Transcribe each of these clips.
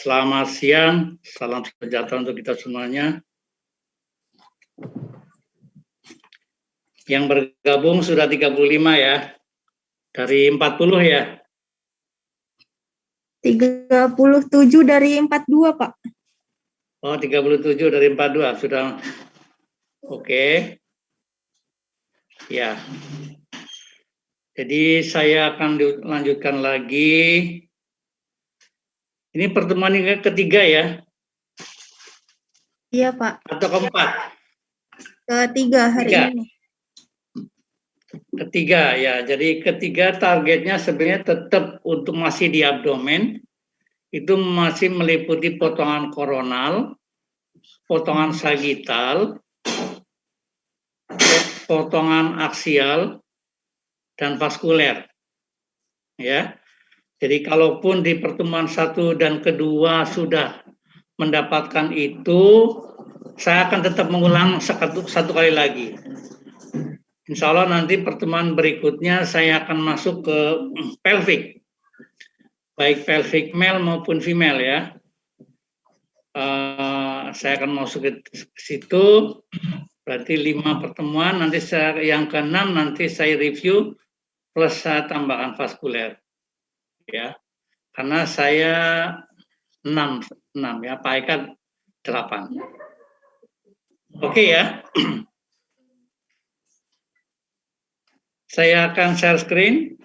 Selamat siang, salam sejahtera untuk kita semuanya. Yang bergabung sudah 35 ya, dari 40 ya? 37 dari 42, Pak. Oh, 37 dari 42, sudah. Oke. Ya. Jadi saya akan lanjutkan lagi. Ini pertemuan yang ketiga ya? Iya, Pak. Atau keempat? Ketiga hari ini. Ketiga ya, jadi ketiga targetnya sebenarnya tetap untuk masih di abdomen, itu masih meliputi potongan koronal, potongan sagittal, potongan aksial, dan vaskuler. Ya, jadi kalaupun di pertemuan 1 dan kedua sudah mendapatkan itu, saya akan tetap mengulang satu kali lagi. Insya Allah nanti pertemuan berikutnya saya akan masuk ke pelvic, baik pelvic male maupun female ya. Saya akan masuk ke situ, berarti 5 pertemuan, nanti yang ke-6 nanti saya review, plus saya tambahkan vaskuler. Ya, karena saya 6 ya, Pak Eka 8. Oke ya. Saya akan share screen.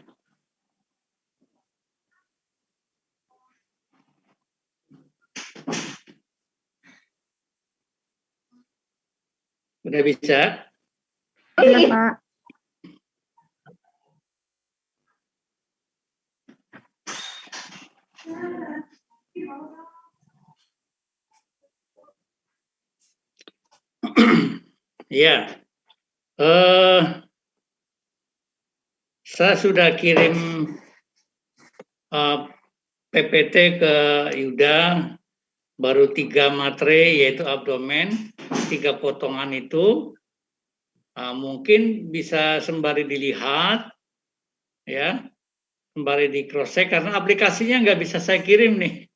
Udah bisa? Iya, Pak. Ya. Saya sudah kirim PPT ke Yuda, baru 3 materi, yaitu abdomen, 3 potongan itu. Mungkin bisa sembari dilihat, ya, sembari di cross check, karena aplikasinya nggak bisa saya kirim nih,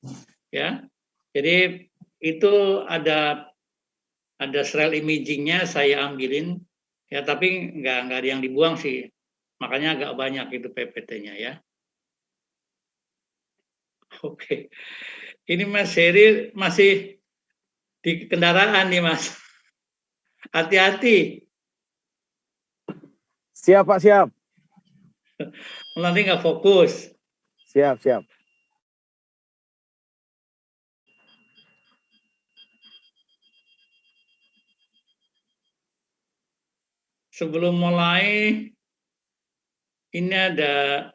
ya. Jadi itu ada serial imagingnya saya ambilin, ya, tapi nggak ada yang dibuang sih, makanya agak banyak itu PPT-nya ya. Oke, ini Mas Heri masih di kendaraan nih Mas, hati-hati. Siap Pak, siap. Nanti nggak fokus. Siap, siap. Sebelum mulai, ini ada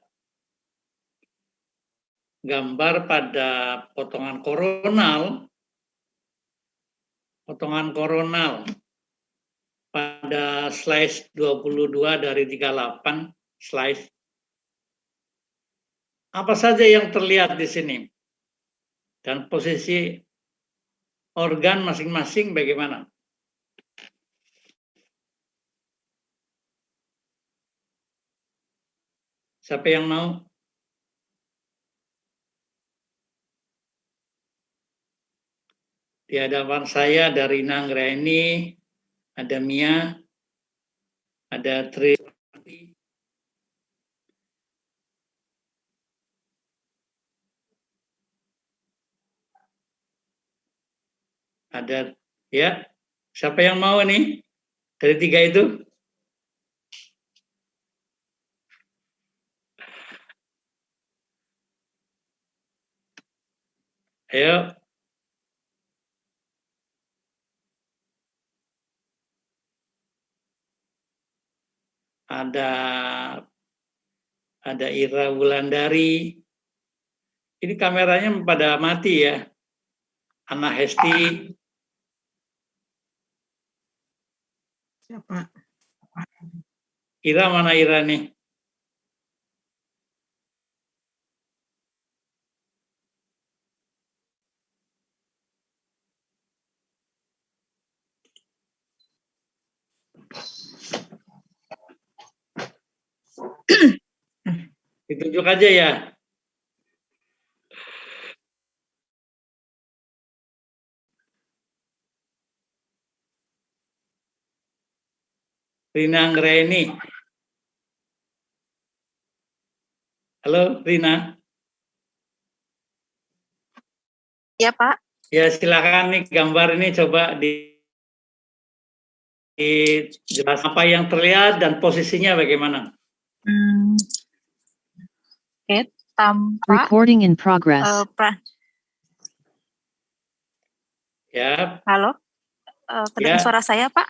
gambar pada potongan koronal pada slide 22 dari 38 slide. Apa saja yang terlihat di sini? Dan posisi organ masing-masing bagaimana? Siapa yang mau? Di hadapan saya ada Rina Anggraini, ada Mia, ada Tri, ada ya. Siapa yang mau nih dari 3 itu? Ayo. Ada Ira Wulandari. Ini kameranya pada mati ya. Ana Hesti. Siapa? Ira mana Ira nih? Ditunjuk aja ya. Rina Anggraini. Halo, Rina. Ya, Pak. Ya, silakan nih gambar ini coba jelas apa yang terlihat dan posisinya bagaimana. Oke, tampak Recording in progress. Ya, halo. Kedengar Ya. suara saya, Pak?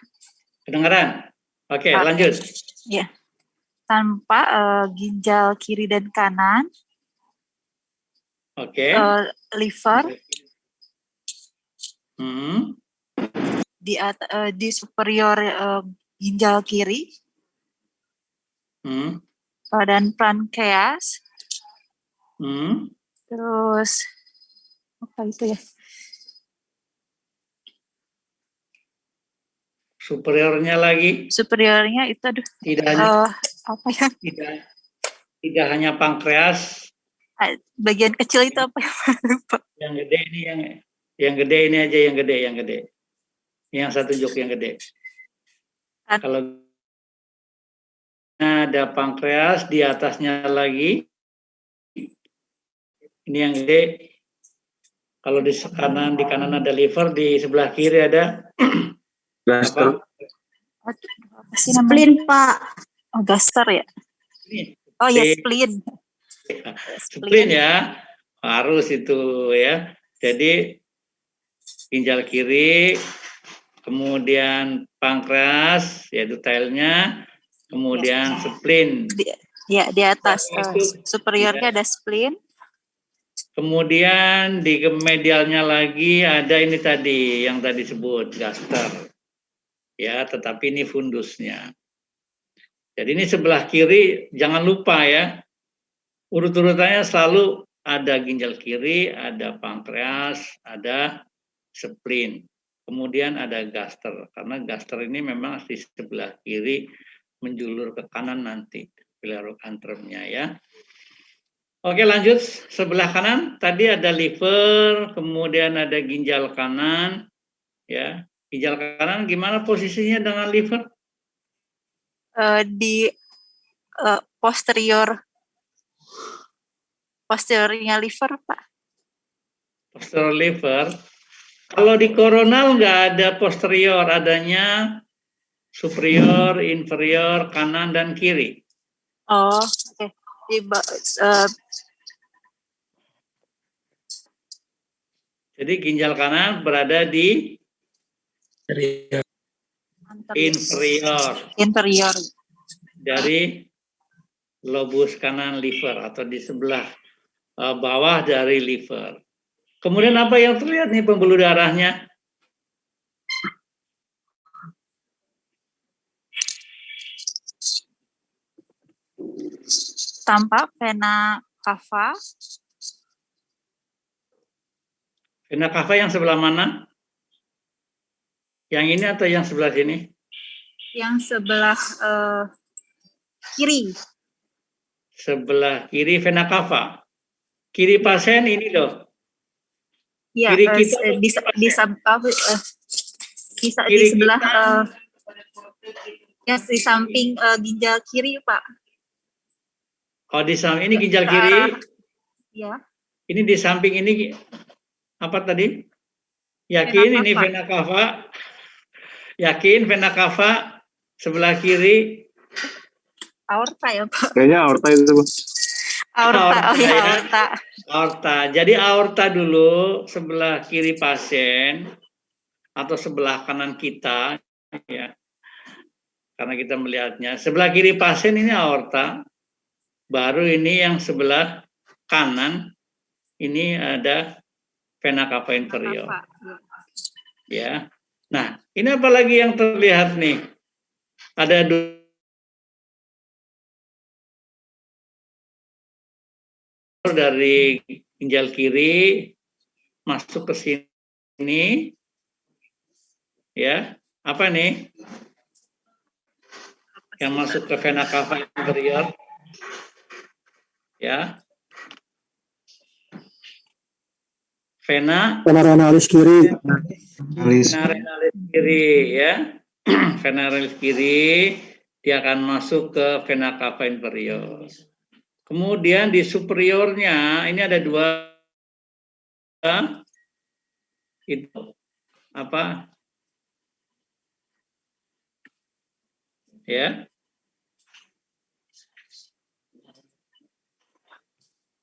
kedengaran. Oke, Pak. lanjut. Ya. Tampak ginjal kiri dan kanan, Oke. liver Hmm. di superior ginjal kiri, Hmm. dan pankreas. Hmm. Terus apa itu ya? Superiornya lagi Superiornya itu tidak hanya apa ya? tidak hanya pankreas. Bagian kecil itu apa ya, Pak? Yang gede ini yang gede ini aja yang gede. Yang satu jok yang gede. Kalau ada pankreas di atasnya lagi, ini yang gede. Kalau di kanan ada liver, di sebelah kiri ada Gaster. Apa sih namanya? Spleen, Pak. Oh, gaster ya? Oh ya, spleen. Spleen ya, harus itu ya. Jadi ginjal kiri, kemudian pankreas, yaitu tailnya, kemudian spleen. Di atas superiornya ada spleen. Kemudian di medialnya lagi ada ini tadi yang tadi sebut gaster. Ya, tetapi ini fundusnya. Jadi ini sebelah kiri jangan lupa ya. Urut-urutannya selalu ada ginjal kiri, ada pankreas, ada spleen. Kemudian ada gaster. Karena gaster ini memang di sebelah kiri menjulur ke kanan nanti sclerocantrumnya ya. Oke, lanjut sebelah kanan. Tadi ada liver, kemudian ada ginjal kanan, ya. Ginjal kanan gimana posisinya dengan liver? Di posteriornya liver, Pak. Posterior liver. Kalau di koronal nggak ada posterior, adanya superior, inferior, kanan dan kiri. Oh, oke. Jadi ginjal kanan berada di inferior dari lobus kanan liver atau di sebelah bawah dari liver. Kemudian apa yang terlihat nih pembuluh darahnya? Tampak vena cava. Vena cava yang sebelah mana? Yang ini atau yang sebelah sini? Yang sebelah kiri. Sebelah kiri vena cava. Kiri pasien ini loh. Ya, kiri kita di sebelah ya di samping ginjal kiri, Pak. Oh, di samping ini ginjal kiri. Ya. Ini di samping ini apa tadi? Yakin ini vena cava? Yakin vena cava sebelah kiri? Aorta ya, Pak? Kayaknya aorta itu, Bang. Aorta, oh ya, aorta. Aorta. Jadi aorta dulu sebelah kiri pasien atau sebelah kanan kita, ya. Karena kita melihatnya sebelah kiri pasien ini aorta, baru ini yang sebelah kanan ini ada vena cava inferior. Ya. Nah, ini apa lagi yang terlihat nih? Ada dari ginjal kiri masuk ke sini, ya. Apa nih? Yang masuk ke vena cava inferior, ya. Vena renalis kiri. Vena renalis kiri, ya. Vena renalis kiri dia akan masuk ke vena cava inferior. Kemudian di superiornya ini ada dua, itu apa? Ya.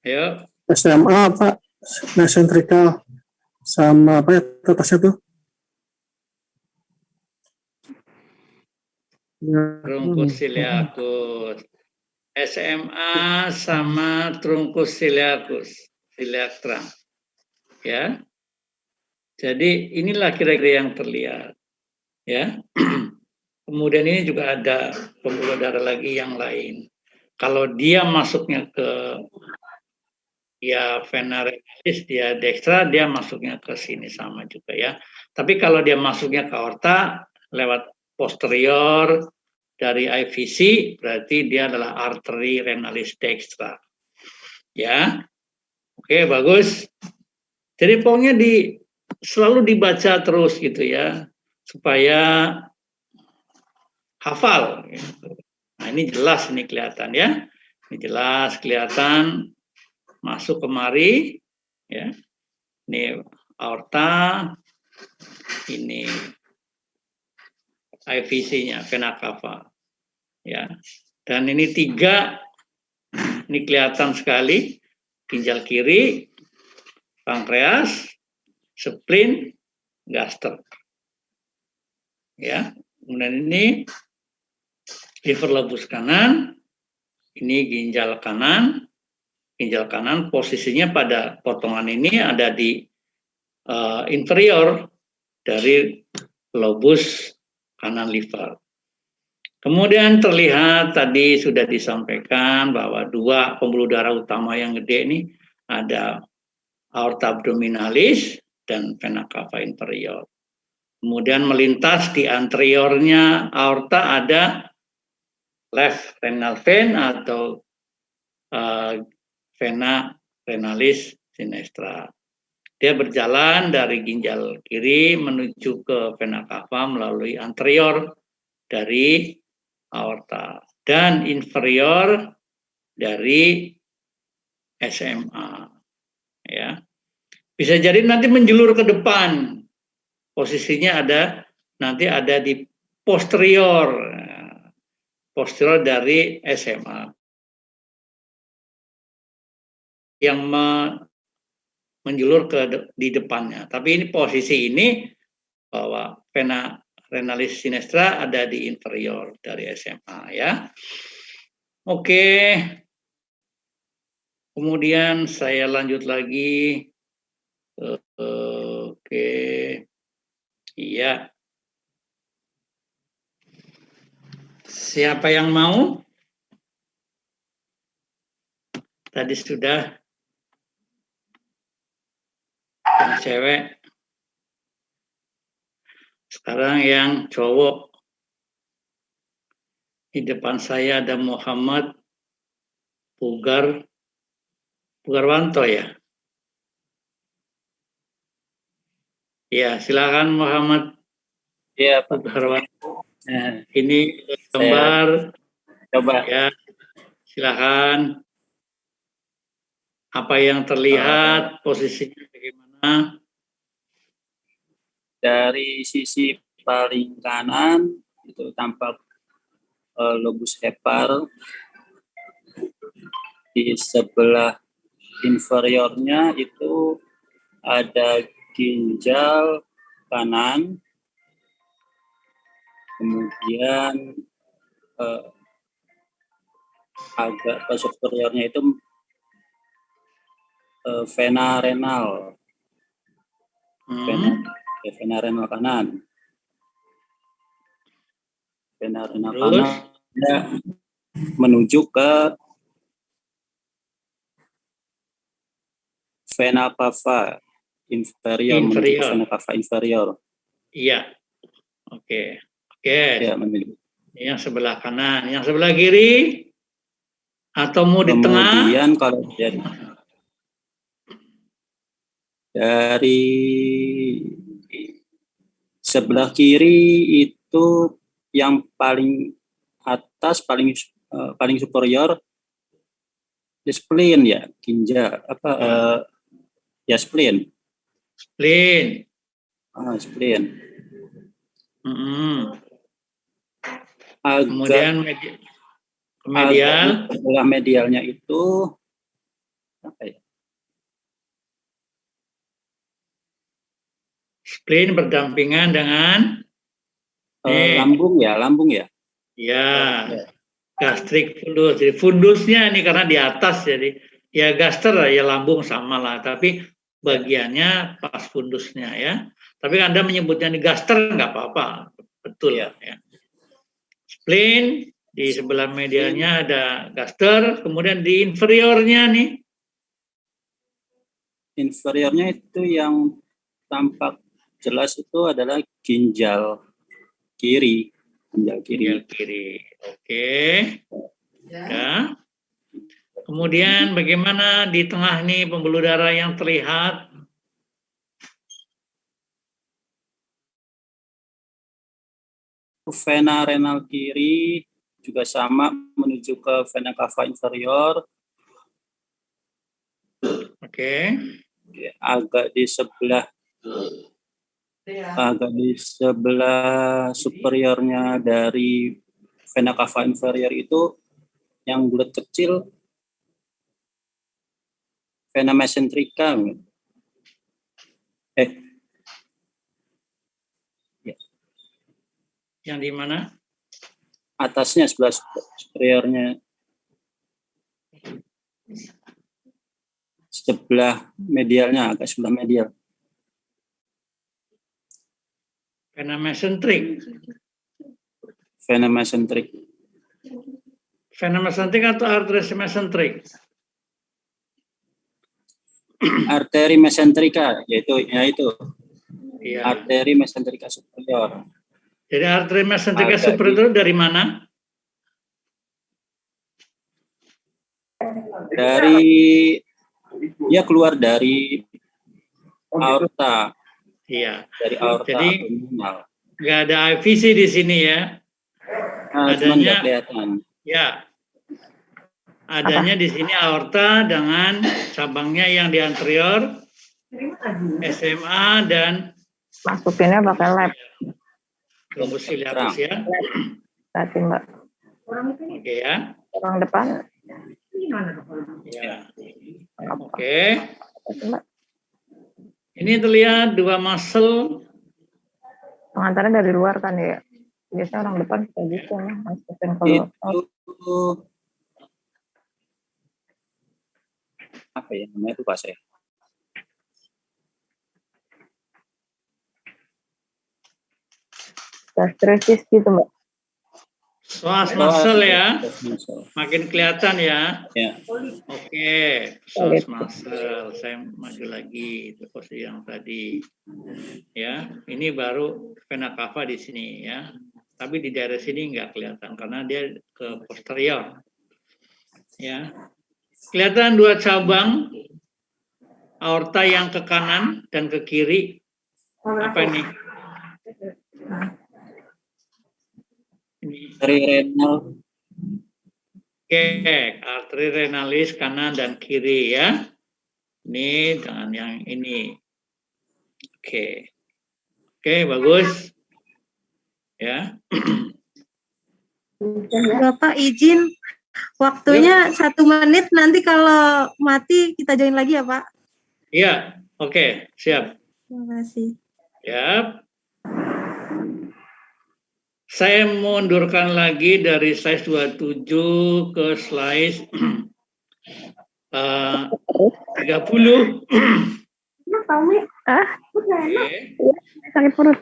Ayo. SMA Pak, mesentrikal sama apa ya atasnya tuh? Ya, Trunkus ciliacus. SMA sama trunkus ciliacus, ciliac trunk. Ya. Jadi inilah kira-kira yang terlihat. Ya. Kemudian ini juga ada pembuluh darah lagi yang lain. Kalau dia masuknya ke ya vena renalis, dia dextra, dia masuknya ke sini sama juga ya. Tapi kalau dia masuknya ke aorta lewat posterior dari IVC, berarti dia adalah arteri renalis dextra. Ya, oke, bagus. Jadi pokoknya selalu dibaca terus gitu ya, supaya hafal. Gitu. Nah ini jelas ini kelihatan ya, ini jelas kelihatan masuk kemari, ya. Ini aorta, ini IVC-nya, vena cava, ya. Dan ini 3, ini kelihatan sekali, ginjal kiri, pankreas, spleen, gaster, ya. Kemudian ini liver lobus kanan, ini ginjal kanan. Ginjal kanan posisinya pada potongan ini ada di inferior dari lobus kanan liver. Kemudian terlihat tadi sudah disampaikan bahwa 2 pembuluh darah utama yang gede ini ada aorta abdominalis dan vena cava inferior. Kemudian melintas di anteriornya aorta ada left renal vein atau vena renalis sinistra. Dia berjalan dari ginjal kiri menuju ke vena cava melalui anterior dari aorta dan inferior dari SMA. Ya. Bisa jadi nanti menjulur ke depan. Posisinya nanti ada di posterior dari SMA yang menjulur di depannya. Tapi ini posisi ini bahwa vena renalis sinistra ada di inferior dari SMA ya. Oke. Kemudian saya lanjut lagi. Oke. Iya. Siapa yang mau? Tadi sudah. Yang cewek. Sekarang yang cowok. Di depan saya ada Muhammad Pugarwanto ya. Ya, silakan Muhammad. Iya, Pak. Pugarwanto. Nah, ini gambar. Coba. Ya, silakan. Apa yang terlihat, posisinya bagaimana? Dari sisi paling kanan itu tampak lobus hepar. Di sebelah inferiornya itu ada ginjal kanan. Kemudian agak ke superiornya itu vena renal. Vena renal kanan. Vena renal kanan menuju ke vena cava inferior. Menuju ke vena cava inferior. Iya. Oke. Ya, yang sebelah kanan, yang sebelah kiri atau mau di tengah? Kemudian kalau dari sebelah kiri itu yang paling atas paling superior spleen ya, ginjal ya spleen. Spleen. Spleen. Kemudian medial. Sebelah medialnya itu apa ya? Spleen berdampingan dengan lambung ya. Ya, gastrik fundus. Jadi fundusnya ini karena di atas, jadi ya gaster ya lambung sama lah, tapi bagiannya pas fundusnya ya. Tapi Anda menyebutnya di gaster nggak apa-apa, betul ya. Spleen di sebelah medialnya ada gaster, kemudian di inferiornya nih. Inferiornya itu yang tampak jelas itu adalah ginjal kiri. Ginjal kiri. Oke. Ya. Kemudian bagaimana di tengah nih pembuluh darah yang terlihat? Vena renal kiri juga sama menuju ke vena cava inferior. Oke. Agak di sebelah superiornya dari vena cava inferior itu yang bulat kecil vena mesenterica. Yang di mana? Atasnya sebelah superiornya. Sebelah medialnya, agak sebelah medial. Vena mesentrik. Vena mesentrik. Vena mesentrik atau arteris mesentrik? Arteri mesentrika, yaitu. Iya. Arteri mesentrika superior. Jadi arteri mesentrika superior dari mana? Keluar dari aorta. Iya. Dari aorta. Jadi nggak ada IVC di sini ya. Cuman nggak kelihatan. Ya. Adanya di sini aorta dengan cabangnya yang di anterior, SMA dan masukinnya pakai lab. Globus ciliatus ya. Tadi Mbak. Oke ya. Orang depan. Ya. Oke. Ini terlihat dua muscle. Pengantarnya dari luar kan ya. Biasanya orang depan kayak gitu ya. Masukin itu apa ya namanya itu Pak saya. Gastritis gitu Mbak. Psoas muscle ya. Makin kelihatan ya. Ya. Oke, psoas muscle. Saya maju lagi itu posisi yang tadi. Ya, ini baru vena cava di sini ya. Tapi di daerah sini nggak kelihatan karena dia ke posterior. Ya. Kelihatan dua cabang aorta yang ke kanan dan ke kiri. Apa ini? Arteri renal. Oke, arteri renalis kanan dan kiri ya. Ini dengan yang ini. Oke. Oke, bagus. Ya. Bapak izin waktunya 1 menit, nanti kalau mati kita join lagi ya Pak. Iya, oke, siap. Terima kasih. Siap. Saya mundurkan lagi dari slide 27 ke slide 30. Sakit perut.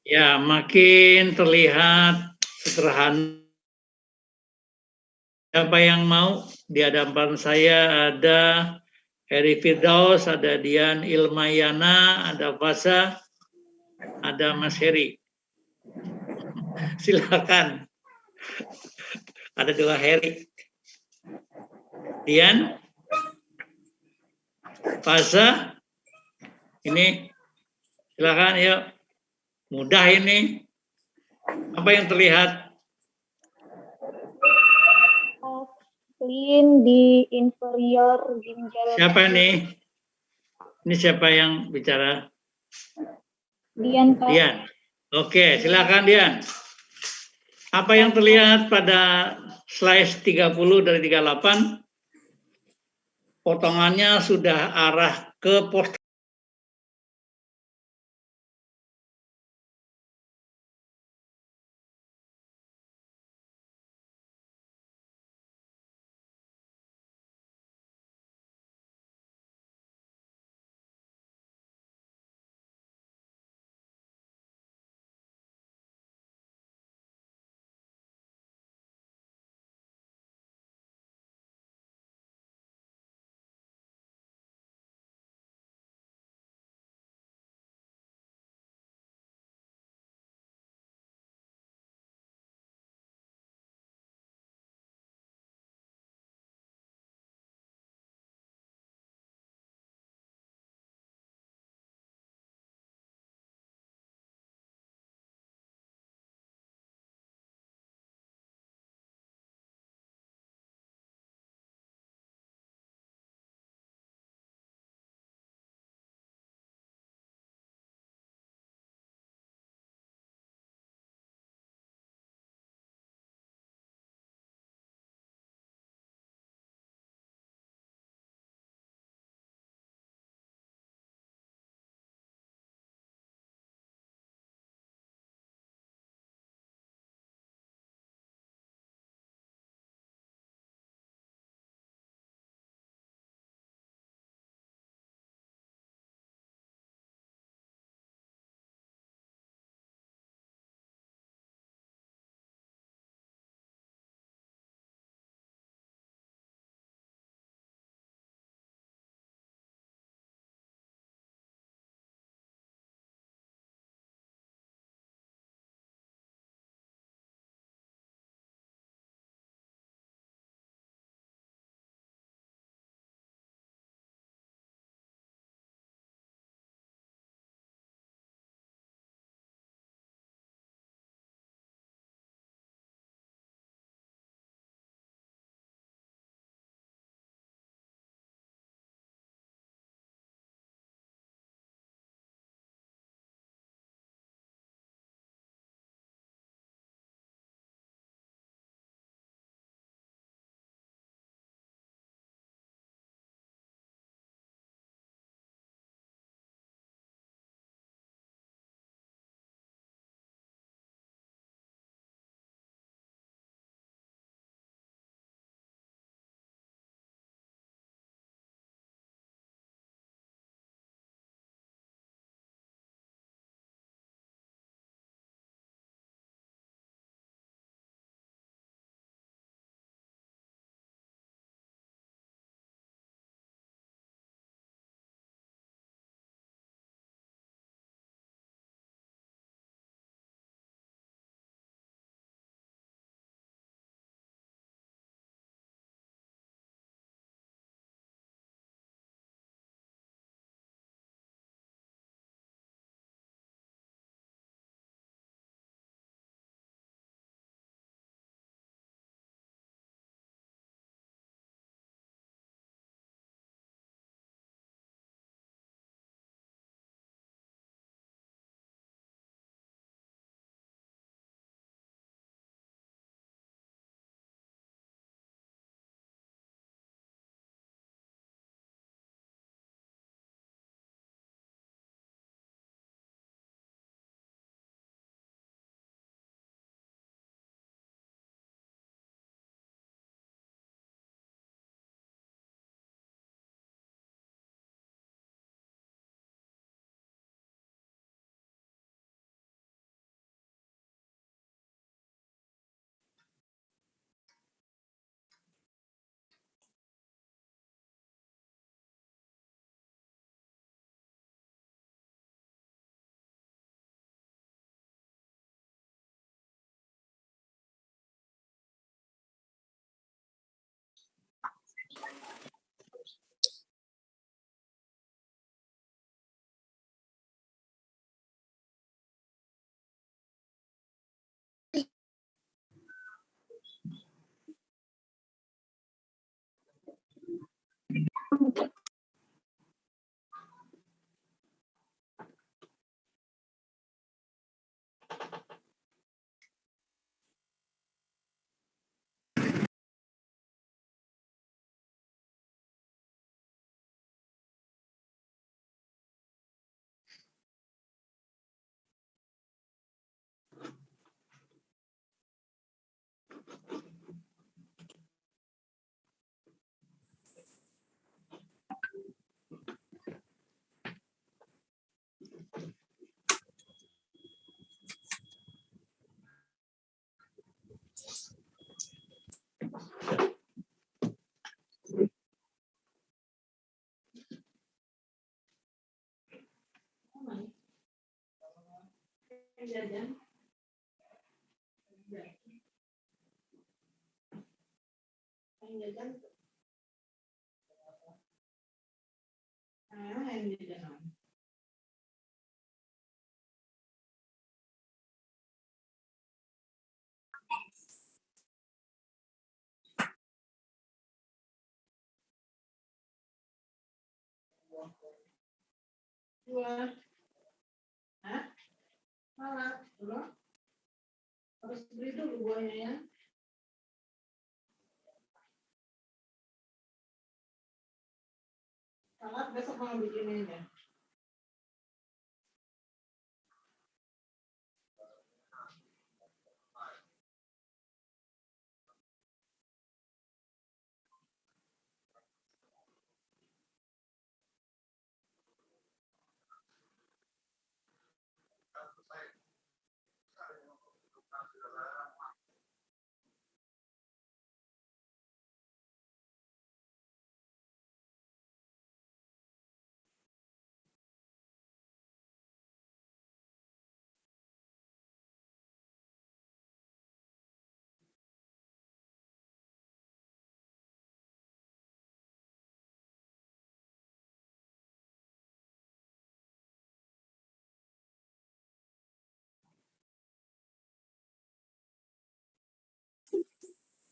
Ya, makin terlihat sederhana. Siapa yang mau? Di hadapan saya ada Heri Firdaus, ada Dian Ilmayana, ada Fasa, ada Mas Heri. Silakan. Ada 2 Heri. Dian, Fasa, ini silakan yuk. Mudah ini. Apa yang terlihat? spleen di inferior ginjal. Siapa nih? Ini siapa yang bicara? Dian, Pak. Dian. Oke, silakan Dian. Apa yang terlihat pada slide 30 dari 38? Potongannya sudah arah ke pos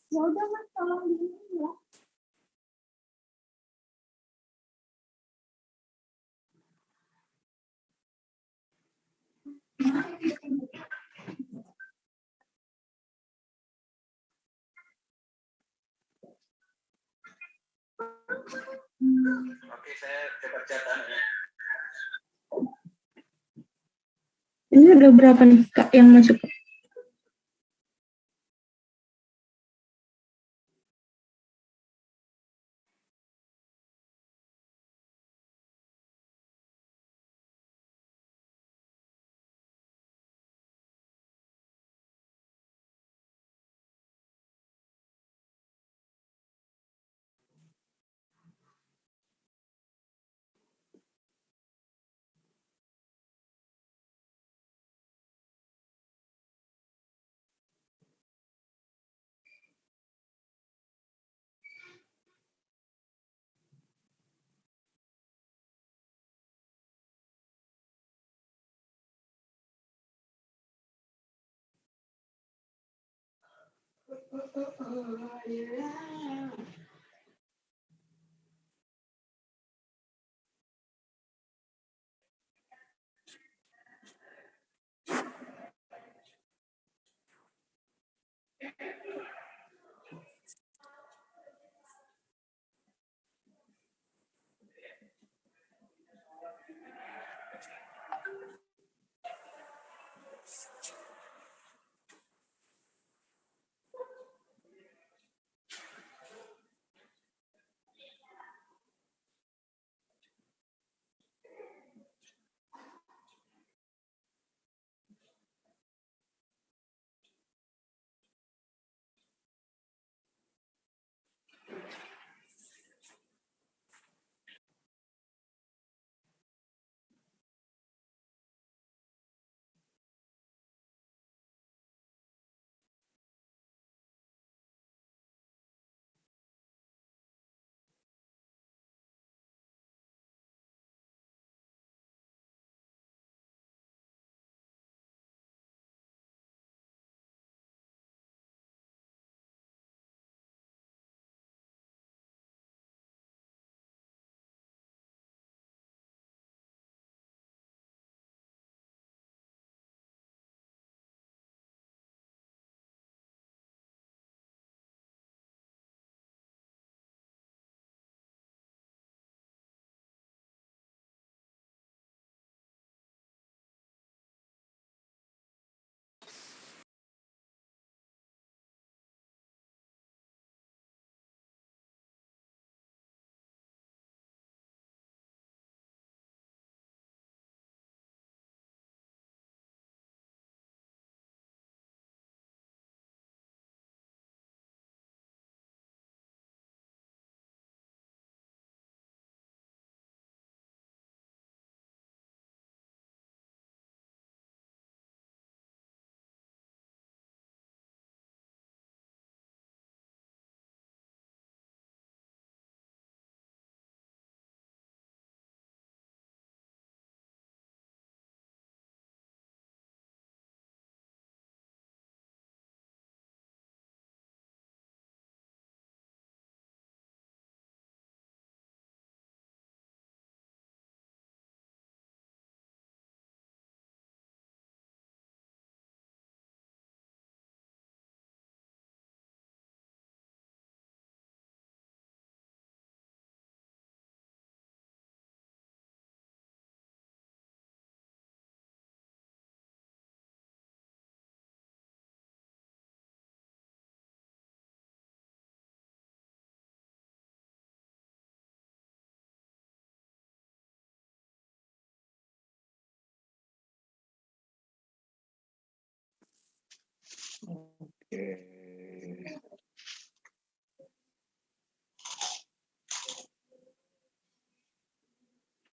Ya udah Mas, tolong diinin ya. Oke, saya coba catat ya. Ini udah berapa nih Kak yang masuk?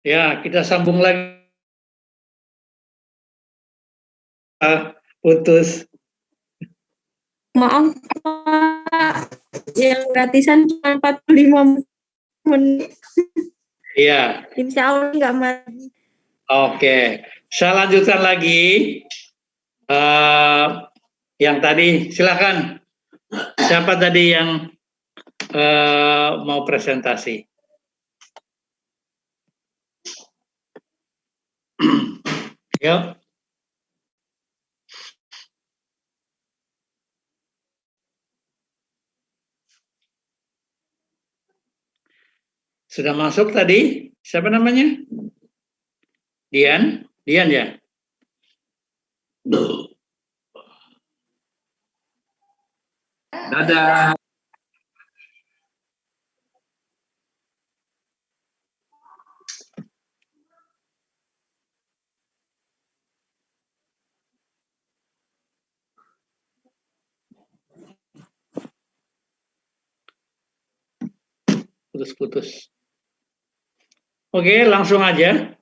Ya, kita sambung lagi. Putus. Maaf Pak, yang gratisan cuma 45 menit. Iya. Insya Allah nggak mati. Oke, saya lanjutkan lagi. Yang tadi, silakan. Siapa tadi yang mau presentasi? Yuk. Sudah masuk tadi? Siapa namanya? Dian? Dian ya? Dadah. Putus-putus. Oke, langsung aja.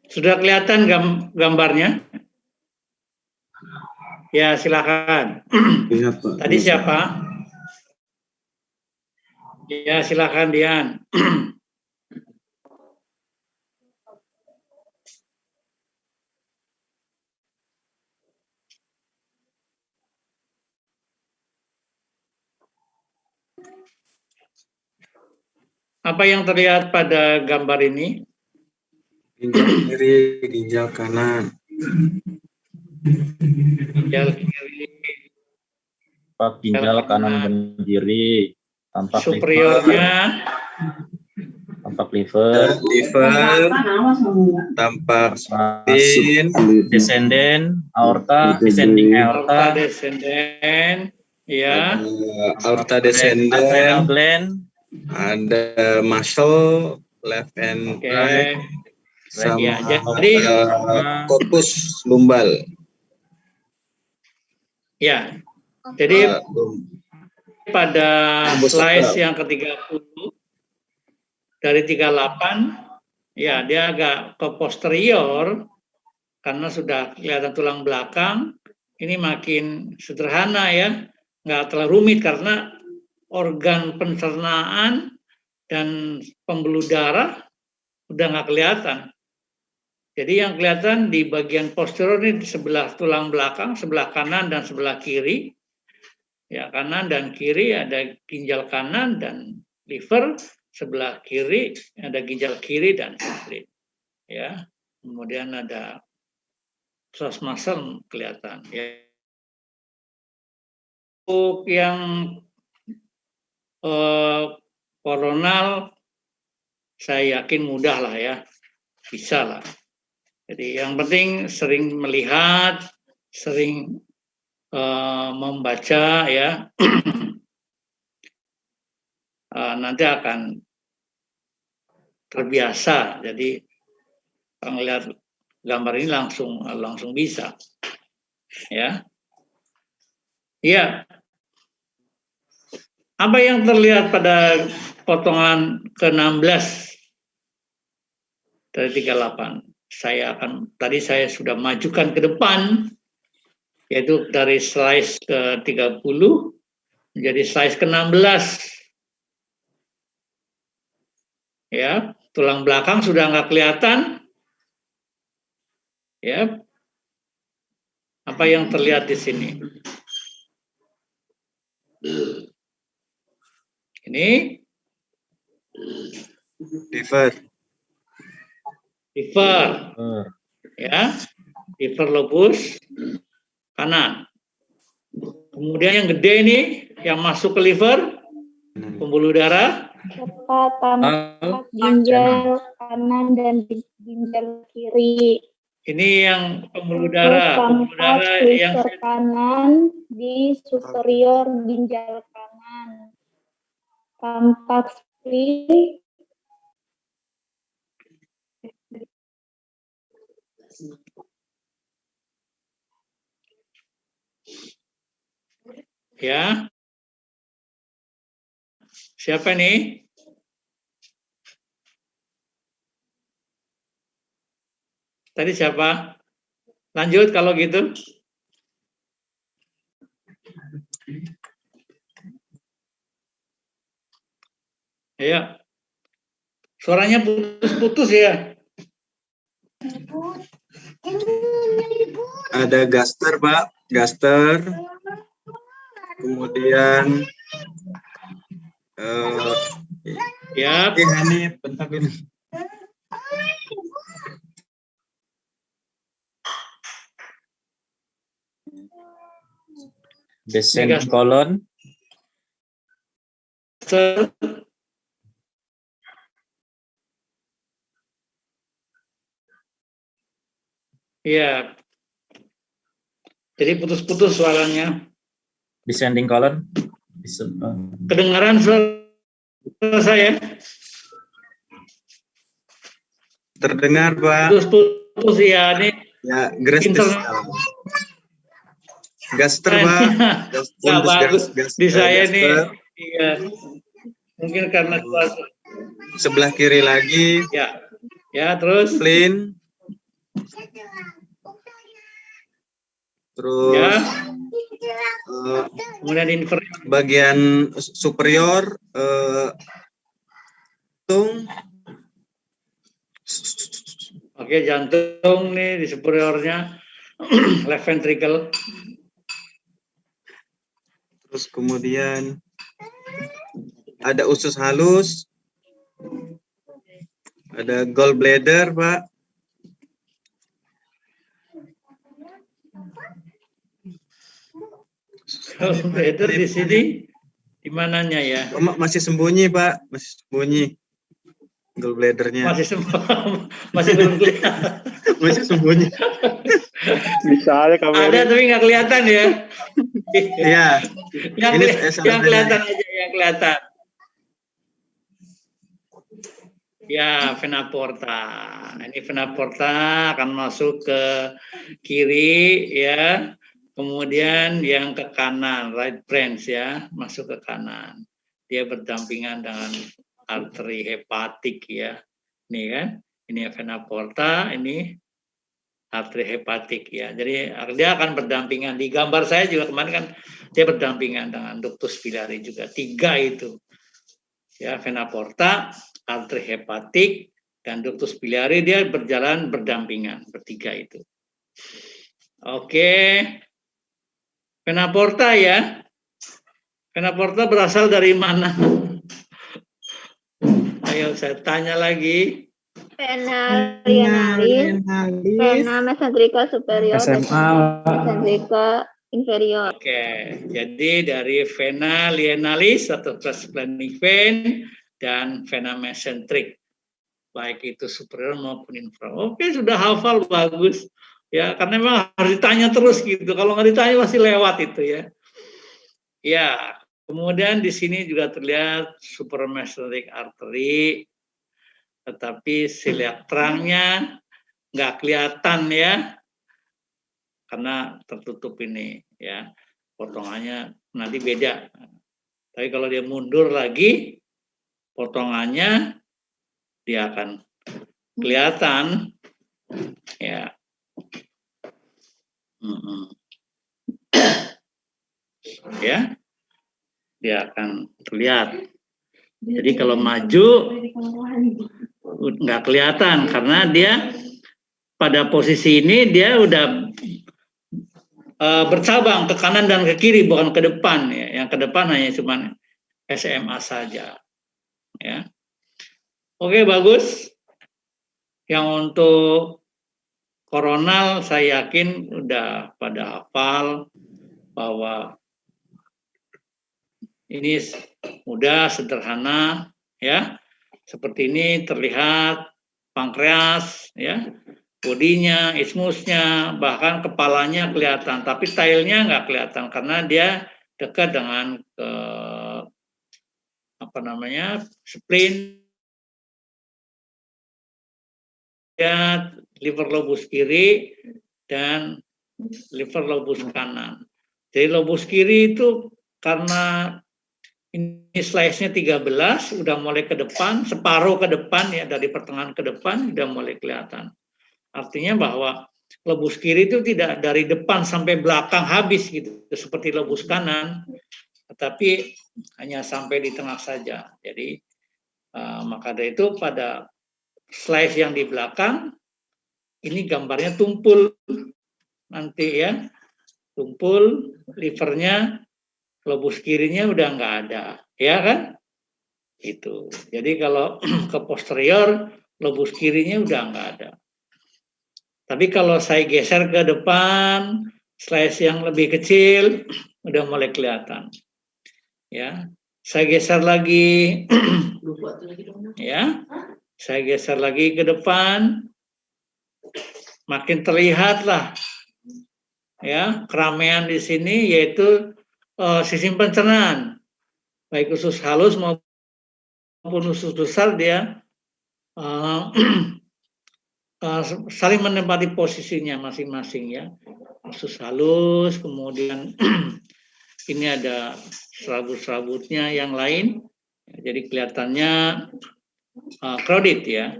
Sudah kelihatan gambarnya? Ya, silakan. Tadi siapa? Ya, silakan Dian. Apa yang terlihat pada gambar ini? Ginjal kiri, ginjal kanan. Ginjal kiri. Tampak ginjal kanan dan kiri. Tampak superiornya. Tampak liver. Tampak spleen, Descendant, aorta, descending aorta. Descendant, ya. Aorta descendant. Adrenal gland. Ada muscle left and right, sama ya, jadi corpus lumbal. Ya, jadi pada slide yang ke-30 dari 38, ya dia agak ke posterior karena sudah kelihatan tulang belakang. Ini makin sederhana ya, nggak terlalu rumit karena organ pencernaan dan pembuluh darah udah nggak kelihatan. Jadi yang kelihatan di bagian posterior ini di sebelah tulang belakang, sebelah kanan dan sebelah kiri. Ya, kanan dan kiri ada ginjal kanan dan liver, sebelah kiri ada ginjal kiri dan spleen. Ya, kemudian ada psoas muscle kelihatan. Ya. Untuk yang koronal saya yakin mudah lah ya, bisa lah. Jadi yang penting sering melihat, sering membaca ya, nanti akan terbiasa. Jadi kalau melihat gambar ini langsung bisa, ya. Iya. Apa yang terlihat pada potongan ke-16 dari 38? Tadi saya sudah majukan ke depan, yaitu dari slide ke-30 menjadi slide ke-16. Ya, tulang belakang sudah nggak kelihatan. Ya. Apa yang terlihat di sini? Ini liver, ya, liver lobus kanan. Kemudian yang gede ini, yang masuk ke liver, pembuluh darah, tampak ginjal kanan dan ginjal kiri. Ini yang pembuluh darah. Pembuluh Tampak darah yang filter kanan di superior ginjal kanan. Tampak spleen ya. Siapa nih? Tadi siapa? Lanjut kalau gitu. Ayo. Suaranya putus-putus ya. Ada gaster, Pak. Gaster. Kemudian Ya. ini bentar ini. Descending colon. Iya. Jadi putus-putus suaranya. Descending colon. Kedengaran suara saya? Terdengar, Pak. Putus-putus ya nih. Ya, gaster, Pak. Nggak bagus di saya nih. Gaster. Iya. Mungkin karena suara. Sebelah kiri lagi. Ya. Ya, terus. Spleen. Terus Ya. Kemudian inferior. Bagian superior jantung. Oke, jantung nih di superiornya. Left ventricle. Terus kemudian ada usus halus. Ada gallbladder, Pak. Gallbladder di sini di mananya ya? Masih sembunyi, Pak. Masih sembunyi. Gallbladdernya. Masih belum kelihatan. Masih sembunyi. Bisa aja kamera. Ada tapi nggak kelihatan ya? Iya. Yang kelihatan aja, yang kelihatan. Ya, vena porta. Ini vena porta akan masuk ke kiri ya. Kemudian yang ke kanan, right branch ya, masuk ke kanan. Dia berdampingan dengan arteri hepatik ya. Ini kan, ini vena porta, ini arteri hepatik ya. Jadi dia akan berdampingan. Di gambar saya juga kemarin kan dia berdampingan dengan ductus biliaris juga. 3 itu. Ya, vena porta, arteri hepatik, dan ductus biliaris dia berjalan berdampingan, bertiga itu. Oke. Vena porta ya. Vena porta berasal dari mana? Ayo saya tanya lagi. vena lienalis, vena mesenterica superior, dan mesenterica inferior. Oke, jadi dari vena lienalis atau transplantary vein dan vena mesentrik, baik itu superior maupun inferior. Oke, sudah hafal, bagus. Ya, karena memang harus ditanya terus gitu. Kalau nggak ditanya pasti lewat itu ya. Ya, kemudian di sini juga terlihat supramesenteric artery, tetapi siliak terangnya nggak kelihatan ya, karena tertutup ini ya. Potongannya nanti beda. Tapi kalau dia mundur lagi, potongannya dia akan kelihatan ya. Ya, dia akan terlihat. Jadi kalau maju nggak kelihatan karena dia pada posisi ini dia udah bercabang ke kanan dan ke kiri, bukan ke depan ya. Yang ke depan hanya cuma SMA saja. Ya. Oke, bagus. Yang untuk koronal saya yakin udah pada hafal bahwa ini mudah, sederhana ya. Seperti ini terlihat pankreas ya. bodinya, ismusnya, bahkan kepalanya kelihatan, tapi tailnya nggak kelihatan karena dia dekat dengan spleen, ya, liver lobus kiri dan liver lobus kanan. Jadi lobus kiri itu karena ini slice-nya 13, udah mulai ke depan, separuh ke depan ya, dari pertengahan ke depan udah mulai kelihatan. Artinya bahwa lobus kiri itu tidak dari depan sampai belakang habis gitu, seperti lobus kanan, tetapi hanya sampai di tengah saja. Jadi maka dari itu pada slice yang di belakang ini gambarnya tumpul nanti ya, tumpul livernya, lobus kirinya udah nggak ada, ya kan? Itu. Jadi kalau ke posterior lobus kirinya udah nggak ada. Tapi kalau saya geser ke depan, slice yang lebih kecil udah mulai kelihatan. Ya, saya geser lagi, ya, saya geser lagi ke depan, makin terlihat lah, ya, keramaian di sini yaitu sistem pencernaan, baik usus halus maupun usus besar dia saling menempati posisinya masing-masing ya, usus halus, kemudian ini ada serabut-serabutnya yang lain, jadi kelihatannya crowded ya.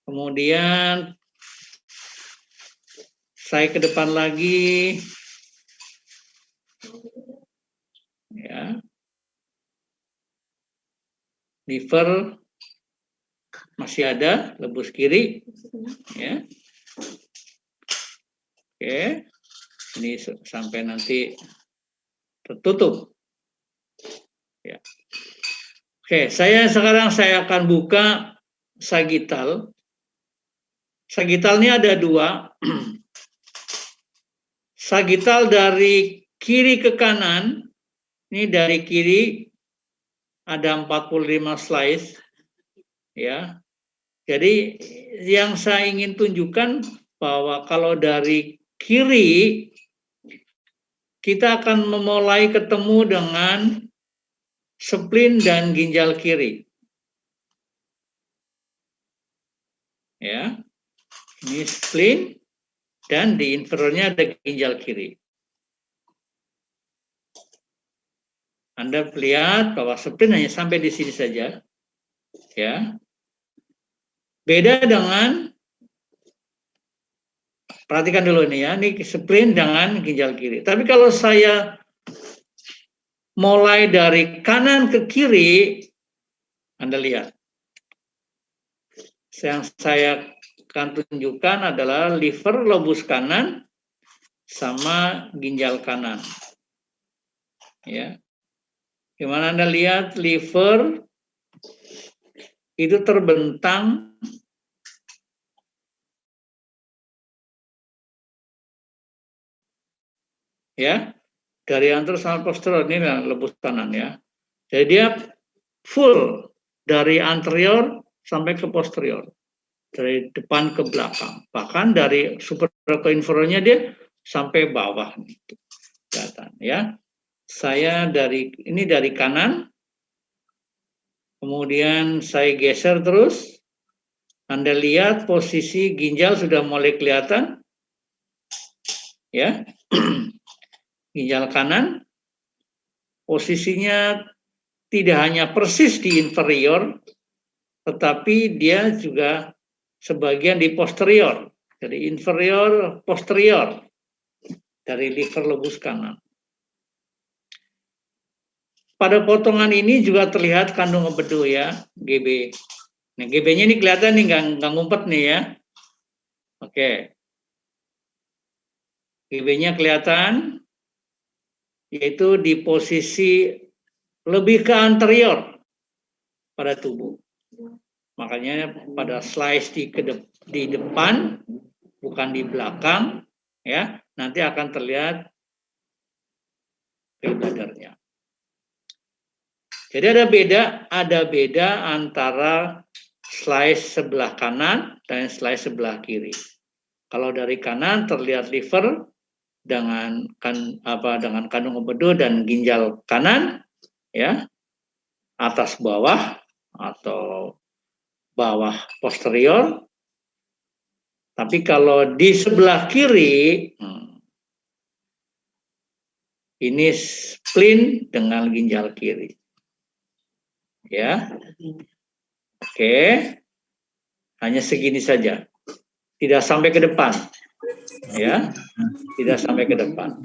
Kemudian saya ke depan lagi, ya, liver masih ada, lobus kiri, ya. Oke, ini sampai nanti tertutup. Ya. Oke, sekarang saya akan buka sagital. Sagital ini ada dua. Sagital dari kiri ke kanan, ini dari kiri ada 45 slice, ya. Jadi yang saya ingin tunjukkan bahwa kalau dari kiri kita akan memulai ketemu dengan spleen dan ginjal kiri. Ya, ini spleen dan di inferiornya ada ginjal kiri. Anda lihat bahwa spleen hanya sampai di sini saja, ya. Beda dengan, perhatikan dulu nih ya, ini spleen dengan ginjal kiri. Tapi kalau saya mulai dari kanan ke kiri, Anda lihat. Yang saya akan tunjukkan adalah liver lobus kanan sama ginjal kanan. Ya. Gimana Anda lihat liver itu terbentang ya, dari anterior sampai posterior, ini lobus kanan ya. Jadi dia full dari anterior sampai ke posterior, dari depan ke belakang, bahkan dari superior ke inferiornya dia sampai bawah, kelihatan ya. Saya dari kanan, kemudian saya geser terus. Anda lihat posisi ginjal sudah mulai kelihatan, ya. Ginjal kanan posisinya tidak hanya persis di inferior, tetapi dia juga sebagian di posterior, jadi inferior posterior dari liver lobus kanan. Pada potongan ini juga terlihat kandung empedu ya, GB. Nah, GB-nya ini kelihatan nih, nggak ngumpet nih ya. Oke. GB-nya kelihatan, yaitu di posisi lebih ke anterior pada tubuh. Makanya pada slice di depan, bukan di belakang, ya, nanti akan terlihat gallbladder-nya. Jadi ada beda antara slice sebelah kanan dan slice sebelah kiri. Kalau dari kanan terlihat liver dengan kandung empedu dan ginjal kanan, ya, atas bawah atau bawah posterior. Tapi kalau di sebelah kiri, ini spleen dengan ginjal kiri. Ya. Oke. Hanya segini saja. Tidak sampai ke depan. Ya. Tidak sampai ke depan.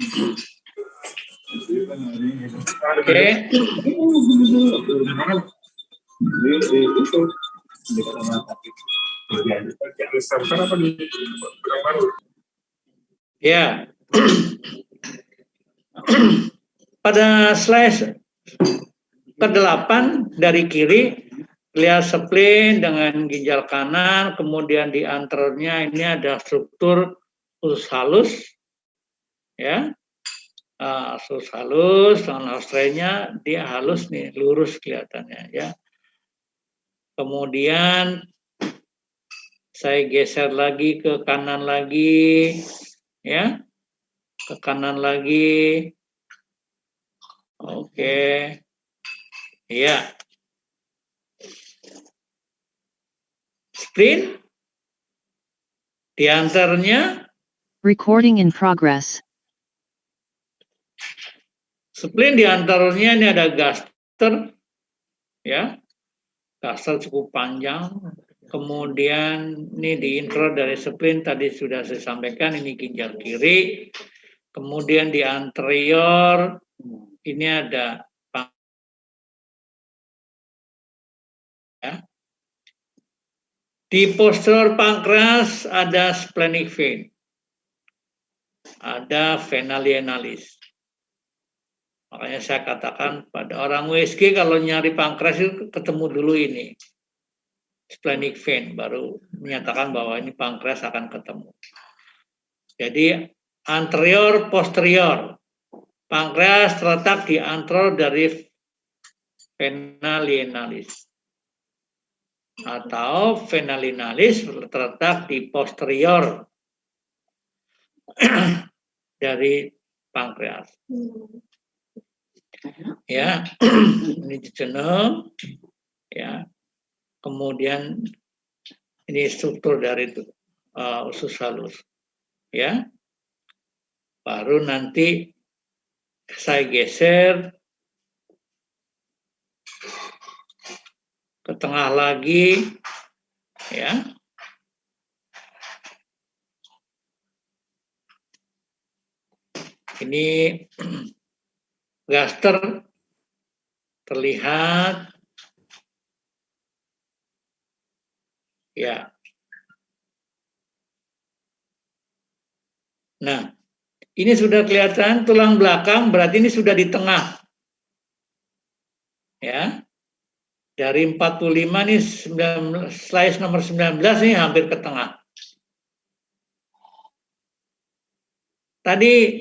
Oke. Ya. Pada slide ke-8 dari kiri lihat spleen dengan ginjal kanan, kemudian di anternya ini ada struktur usus halus, ya, usus halus, dengan austrenya dia halus nih, lurus kelihatannya, ya. Kemudian saya geser lagi ke kanan lagi, ya, ke kanan lagi, oke, ya. Spleen di antaranya recording in progress. Spleen di antaranya ini ada gaster, ya, gaster cukup panjang. Kemudian ini di intro dari spleen tadi sudah saya sampaikan, ini ginjal kiri. Kemudian di anterior ini ada, ya. Di posterior pankreas ada splenic vein, ada vena lienalis. Makanya saya katakan pada orang USG kalau nyari pankreas itu ketemu dulu ini splenic vein, baru menyatakan bahwa ini pankreas akan ketemu. Jadi anterior posterior, pankreas terletak di anterior dari vena lienalis. Atau vena lienalis terletak di posterior dari pankreas. Ya, ini jenuh, ya. Kemudian ini struktur dari usus halus, ya. Baru nanti saya geser ke tengah lagi, ya. Ini gaster terlihat, ya. Nah, ini sudah kelihatan tulang belakang, berarti ini sudah di tengah, ya. Dari 45 nih, slide nomor 19 ini hampir ke tengah. Tadi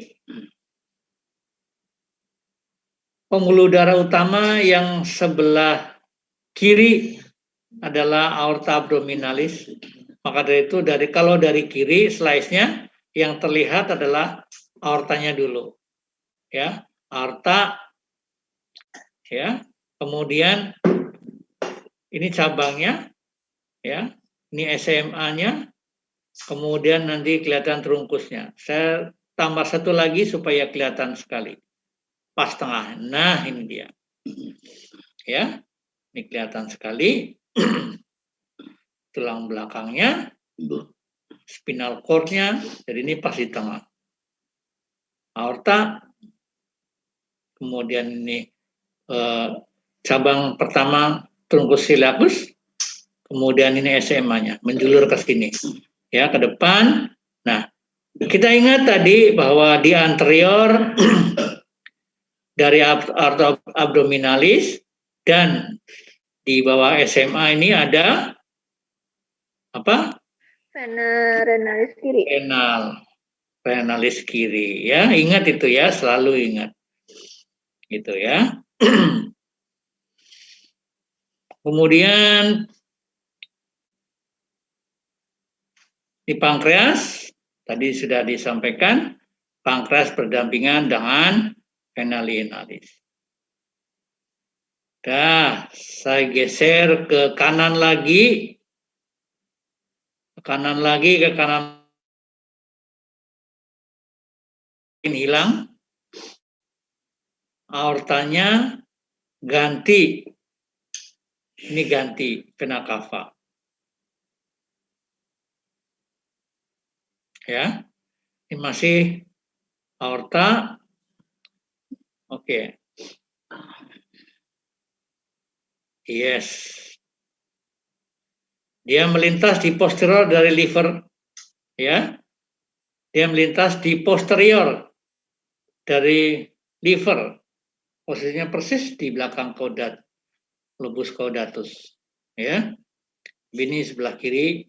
pembuluh darah utama yang sebelah kiri adalah aorta abdominalis. Maka dari itu kalau dari kiri slide-nya yang terlihat adalah aortanya dulu. Ya, aorta, ya. Kemudian ini cabangnya, ya. Ini SMA-nya. Kemudian nanti kelihatan trunkusnya. Saya tambah satu lagi supaya kelihatan sekali. Pas tengah. Nah, ini dia. Ya. Ini kelihatan sekali. Tulang belakangnya, spinal cord-nya, jadi ini pas di tengah. Aorta. Kemudian ini cabang pertama trunkus iliacus, kemudian ini SMA-nya menjulur ke sini, ya, ke depan. Nah, kita ingat tadi bahwa di anterior dari aorta abdominalis dan di bawah SMA ini ada apa? Vena renalis kiri. Renalis kiri, ya, ingat itu ya, selalu ingat, gitu ya. Kemudian di pankreas Tadi sudah disampaikan, pankreas berdampingan dengan vena lienalis. Dah, saya geser ke kanan lagi. Ke kanan hilang. Aortanya ganti. Ini ganti vena cava. Ya. Ini masih aorta. Oke. Yes. Dia melintas di posterior dari liver. Ya. Dia melintas di posterior dari liver. Posisinya persis di belakang kaudat, lobus caudatus. Ya. Ini sebelah kiri,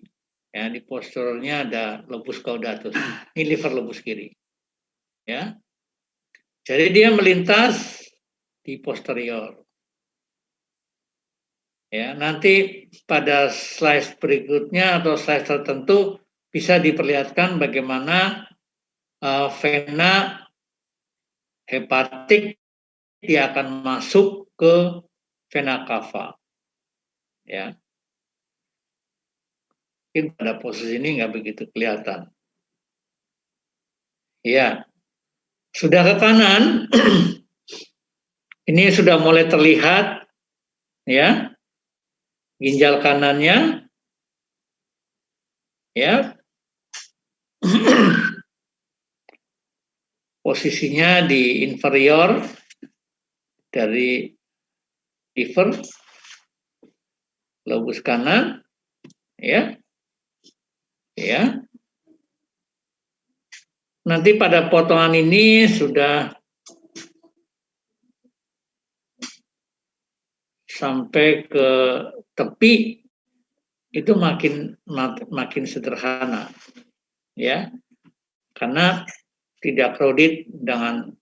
ya, di posteriornya ada lobus caudatus. Ini liver lobus kiri. Ya. Jadi dia melintas di posterior. Ya, nanti pada slide berikutnya atau slide tertentu bisa diperlihatkan bagaimana vena hepatik dia akan masuk ke vena cava. Ya. Mungkin pada posisi ini nggak begitu kelihatan. Ya, sudah ke kanan. Ini sudah mulai terlihat, ya. Ginjal kanannya, ya, posisinya di inferior dari liver, lobus kanan, ya, ya. Nanti pada potongan ini sudah sampai ke tepi, itu makin sederhana, ya, karena tidak crowded dengan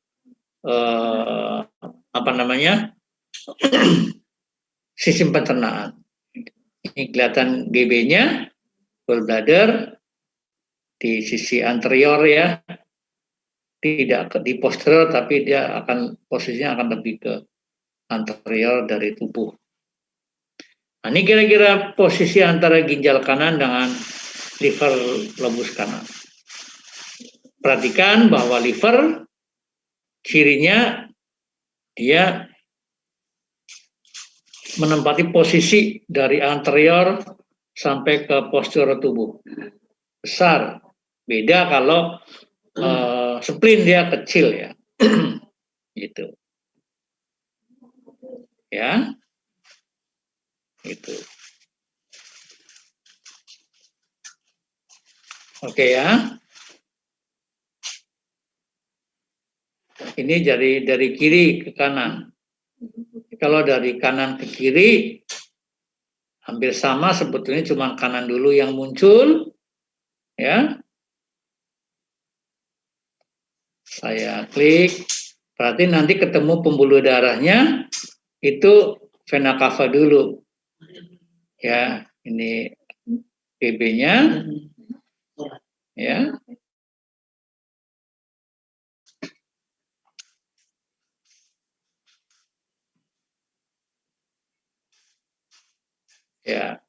sistem pencernaan. Ini kelihatan GB-nya, gallbladder di sisi anterior, ya, tidak di posterior, tapi dia posisinya akan lebih ke anterior dari tubuh. Nah, ini kira-kira posisi antara ginjal kanan dengan liver lobus kanan. Perhatikan bahwa liver kirinya dia menempati posisi dari anterior sampai ke posterior tubuh. Besar. Beda kalau spleen dia kecil, ya. Gitu. Ya. Gitu. Oke, ya. Ini dari kiri ke kanan. Kalau dari kanan ke kiri hampir sama, sebetulnya cuma kanan dulu yang muncul, ya. Saya klik, berarti nanti ketemu pembuluh darahnya itu vena cava dulu. Ya, ini BB-nya. Ya. Ya.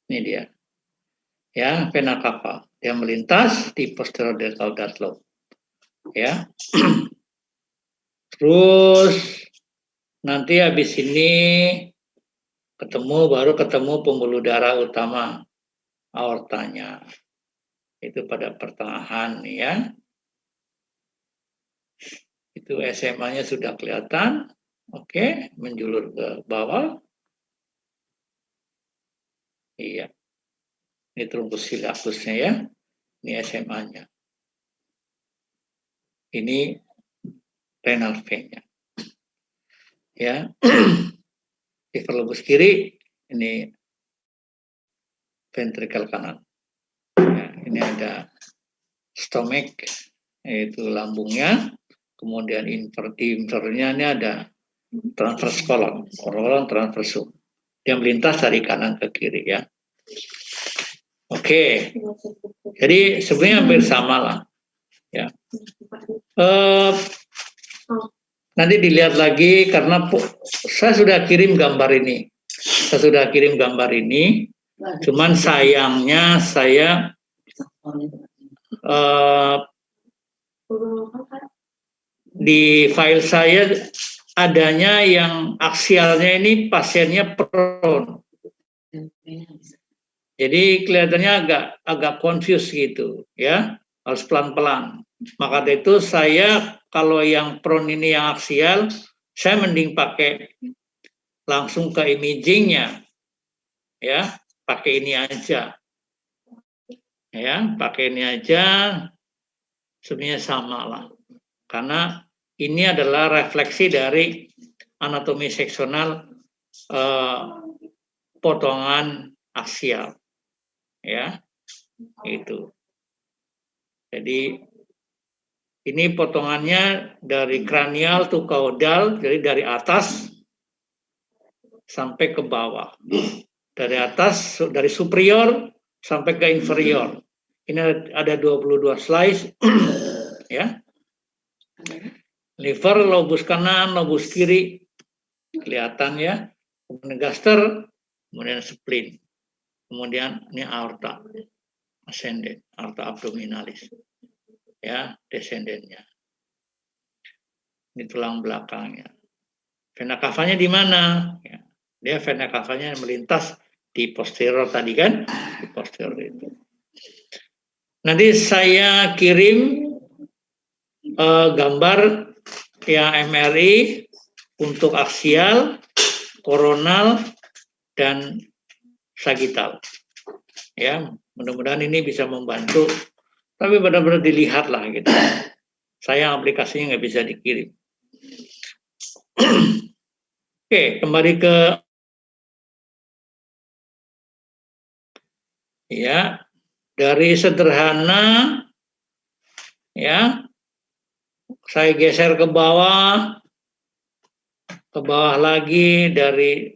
Ini dia. Ya, vena cava. Dia melintas di posterior del caudat lobe. Ya. Terus nanti habis ini baru ketemu pembuluh darah utama aortanya. Itu pada pertengahan, ya. Itu SMA-nya sudah kelihatan. Oke, menjulur ke bawah. Iya. Ini truncus ciliacusnya, ya. Ini SMA-nya. Ini renal vein-nya. Ya. Liver lobus kiri, ini ventrikel kanan. Ya, ini ada stomach, yaitu lambungnya. Kemudian inferiornya ini ada transverse colon transversum. Dia melintas dari kanan ke kiri ya. Oke. Jadi sebenarnya hampir sama lah. Ya. Nanti dilihat lagi karena saya sudah kirim gambar ini. Cuman sayangnya saya di file saya adanya yang aksialnya ini pasiennya prone. Jadi kelihatannya agak confused gitu ya, harus pelan-pelan. Maka dari itu saya kalau yang prone ini yang aksial, saya mending pakai langsung ke imagingnya ya, pakai ini aja. Ya, pakai ini aja sebenarnya sama lah. Karena ini adalah refleksi dari anatomi seksional potongan aksial. Ya, itu. Jadi ini potongannya dari kranial to caudal, jadi dari atas sampai ke bawah. Dari atas, dari superior sampai ke inferior. Ini ada 22 slice. Ya. Liver, lobus kanan, lobus kiri. Kelihatan ya. Kemudian gaster, kemudian spleen. Kemudian ini aorta. Ascendent, aorta abdominalis. Ya, descendennya. Ini tulang belakangnya. Vena cavanya di mana? Ya. Dia vena cavanya melintas di posterior tadi kan? Di posterior itu. Nanti saya kirim gambar yang MRI untuk aksial, koronal, dan sagittal. Ya, mudah-mudahan ini bisa membantu. Tapi benar-benar dilihat lah gitu. Saya aplikasinya nggak bisa dikirim. Oke, kembali ke ya, dari sederhana ya, saya geser ke bawah lagi dari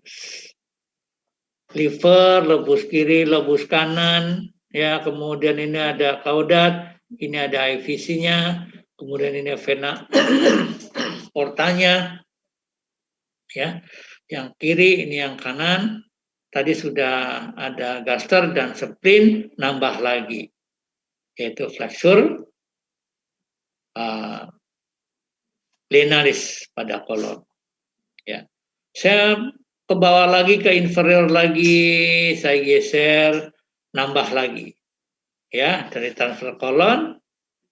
liver, lobus kiri, lobus kanan, ya, kemudian ini ada kaudat, ini ada IVC-nya, kemudian ini vena portanya, ya, yang kiri, ini yang kanan. Tadi sudah ada gaster dan spleen, nambah lagi, yaitu flexure lienalis pada kolon. Ya, saya ke bawah lagi, ke inferior lagi, saya geser, nambah lagi. Ya, dari transfer kolon,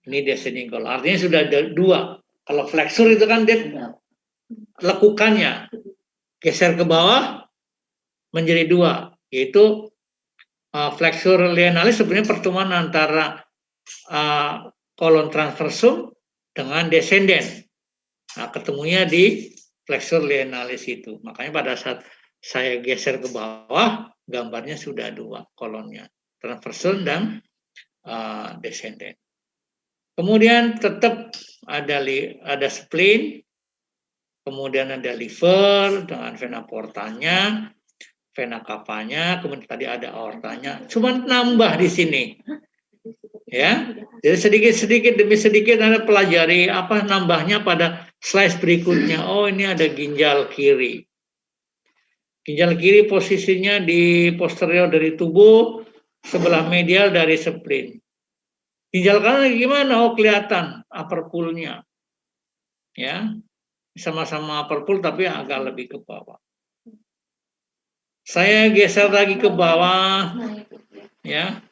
ini descending kolon. Artinya sudah ada 2. Kalau flexure itu kan dia lekukannya. Geser ke bawah, menjadi 2, yaitu flexure lienalis sebenarnya pertemuan antara kolon transversum dengan descendent. Nah, ketemunya di flexure lienalis itu. Makanya pada saat saya geser ke bawah, gambarnya sudah 2 kolonnya, transversum dan descendent. Kemudian tetap ada spleen, kemudian ada liver dengan vena portanya, vena cavanya, kemudian tadi ada aortanya. Cuma nambah di sini. Ya. Jadi sedikit-sedikit demi sedikit Anda pelajari apa nambahnya pada slide berikutnya. Oh, ini ada ginjal kiri. Ginjal kiri posisinya di posterior dari tubuh, sebelah medial dari spleen. Ginjal kanan gimana? Oh, kelihatan upper pool-nya. Ya. Sama-sama upper pool tapi agak lebih ke bawah. Saya geser lagi ke bawah, ya,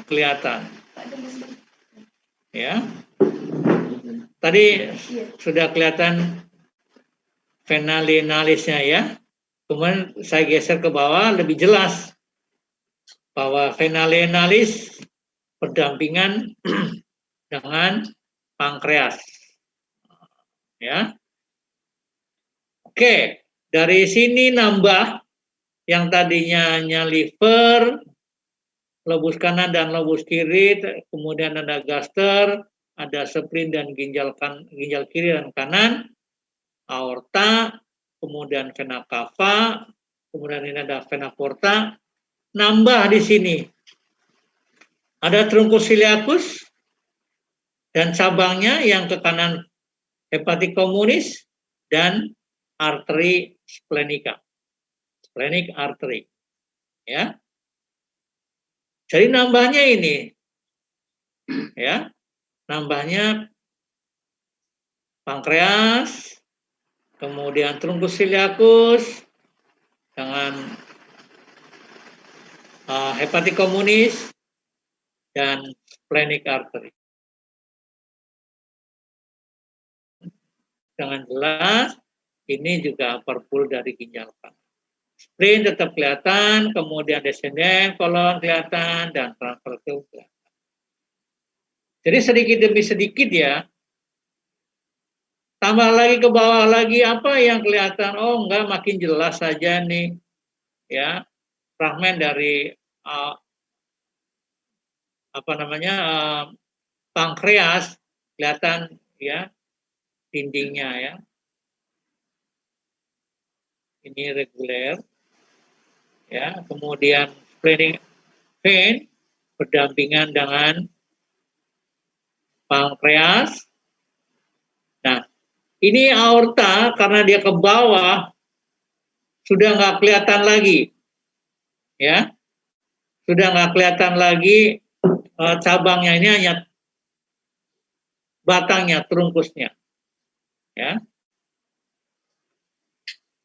kelihatan, ya. Tadi sudah kelihatan vena lienalisnya ya. Kemudian saya geser ke bawah lebih jelas bahwa vena lienalis berdampingan dengan pankreas, ya. Oke, dari sini nambah. Yang tadinya hanya liver, lobus kanan dan lobus kiri, kemudian ada gaster, ada spleen dan ginjal kiri dan kanan, aorta, kemudian vena cava, kemudian ini ada vena porta, nambah di sini. Ada trunkus ciliacus dan cabangnya yang ke kanan hepatic communis dan arteri splenica. Splenic artery. Ya. Jadi nambahnya ini. Ya. Nambahnya pankreas, kemudian trunkus ciliacus dengan hepatic communis dan splenic artery. Dengan jelas, ini juga perpul dari ginjal kanan. Spleen tetap kelihatan, kemudian descendent kolon kelihatan, dan transversus kelihatan. Jadi sedikit demi sedikit ya, tambah lagi ke bawah lagi, apa yang kelihatan? Oh enggak, makin jelas saja nih, ya, fragmen dari pankreas kelihatan ya, dindingnya ya. Ini reguler, ya. Kemudian splenic vein berdampingan dengan pankreas. Nah, ini aorta karena dia ke bawah sudah nggak kelihatan lagi, ya. Sudah nggak kelihatan lagi cabangnya, ini hanya batangnya, trunkusnya, ya.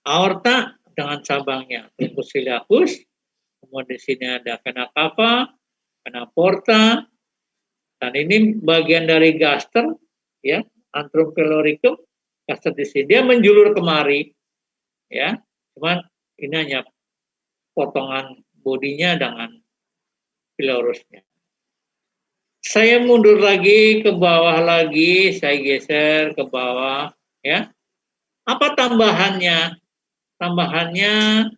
Aorta dengan cabangnya, trunkus ciliacus, kemudian di sini ada vena cava, vena porta, dan ini bagian dari gaster, ya, antrum pyloricum, gaster di sini. Dia menjulur kemari, ya, cuman ini hanya potongan bodinya dengan pylorusnya. Saya mundur lagi ke bawah lagi, saya geser ke bawah, ya. Apa tambahannya? Tambahannya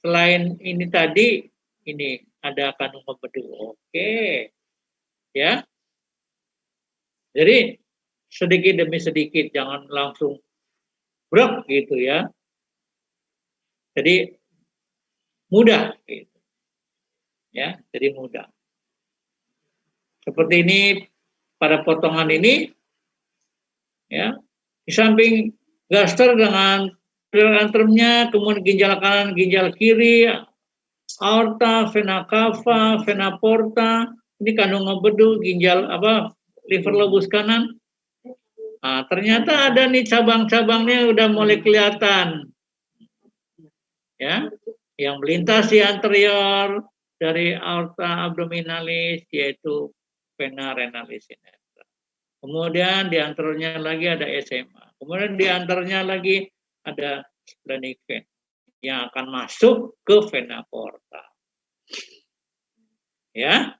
selain ini tadi, ini ada kandung membedu. Oke, ya. Jadi sedikit demi sedikit, jangan langsung brok gitu ya. Jadi mudah, gitu. Ya. Jadi mudah. Seperti ini pada potongan ini, ya. Di samping gaster dengan antrumnya, kemudian ginjal kanan, ginjal kiri, aorta, vena cava, vena porta, ini kandung empedu, ginjal liver lobus kanan. Nah, ternyata ada nih cabang-cabangnya udah mulai kelihatan, ya, yang melintas di anterior dari aorta abdominalis yaitu vena renalis sinistra. Kemudian di anteriornya lagi ada SMA. Kemudian di antaranya lagi ada splenic vein yang akan masuk ke vena porta. Ya.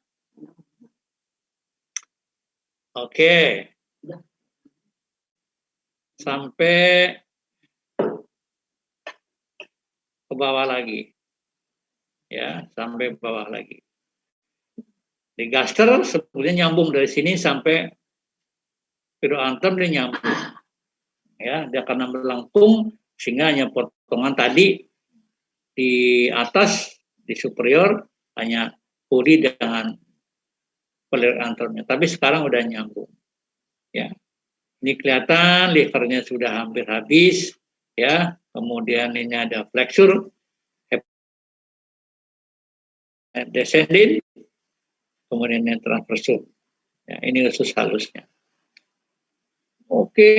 Oke. Sampai ke bawah lagi. Ya, sampai ke bawah lagi. Di gaster sebetulnya nyambung dari sini sampai piroantrum, dia nyambung. Ya, dia karena melengkung sehingga hanya potongan tadi di atas, di superior hanya bodi dengan piroantrumnya. Tapi sekarang udah nyambung. Ya. Ini kelihatan livernya sudah hampir habis, ya. Kemudian ini ada flexure descending, kemudian ini transversum. Ya, ini usus halusnya. Oke.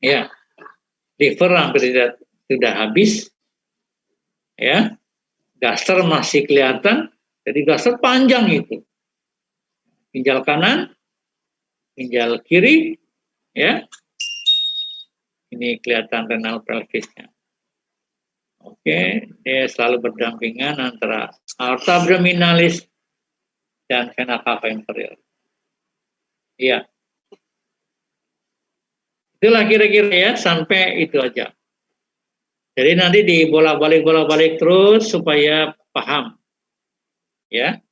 Ya, liver hampir sudah habis, ya, gaster masih kelihatan, jadi gaster panjang itu, ginjal kanan, ginjal kiri, ya, ini kelihatan renal pelvisnya. Oke, dia selalu berdampingan antara aorta abdominalis dan vena cava inferior. Iya. Itulah kira-kira ya, sampai itu aja. Jadi nanti dibolak-balik terus supaya paham. Ya.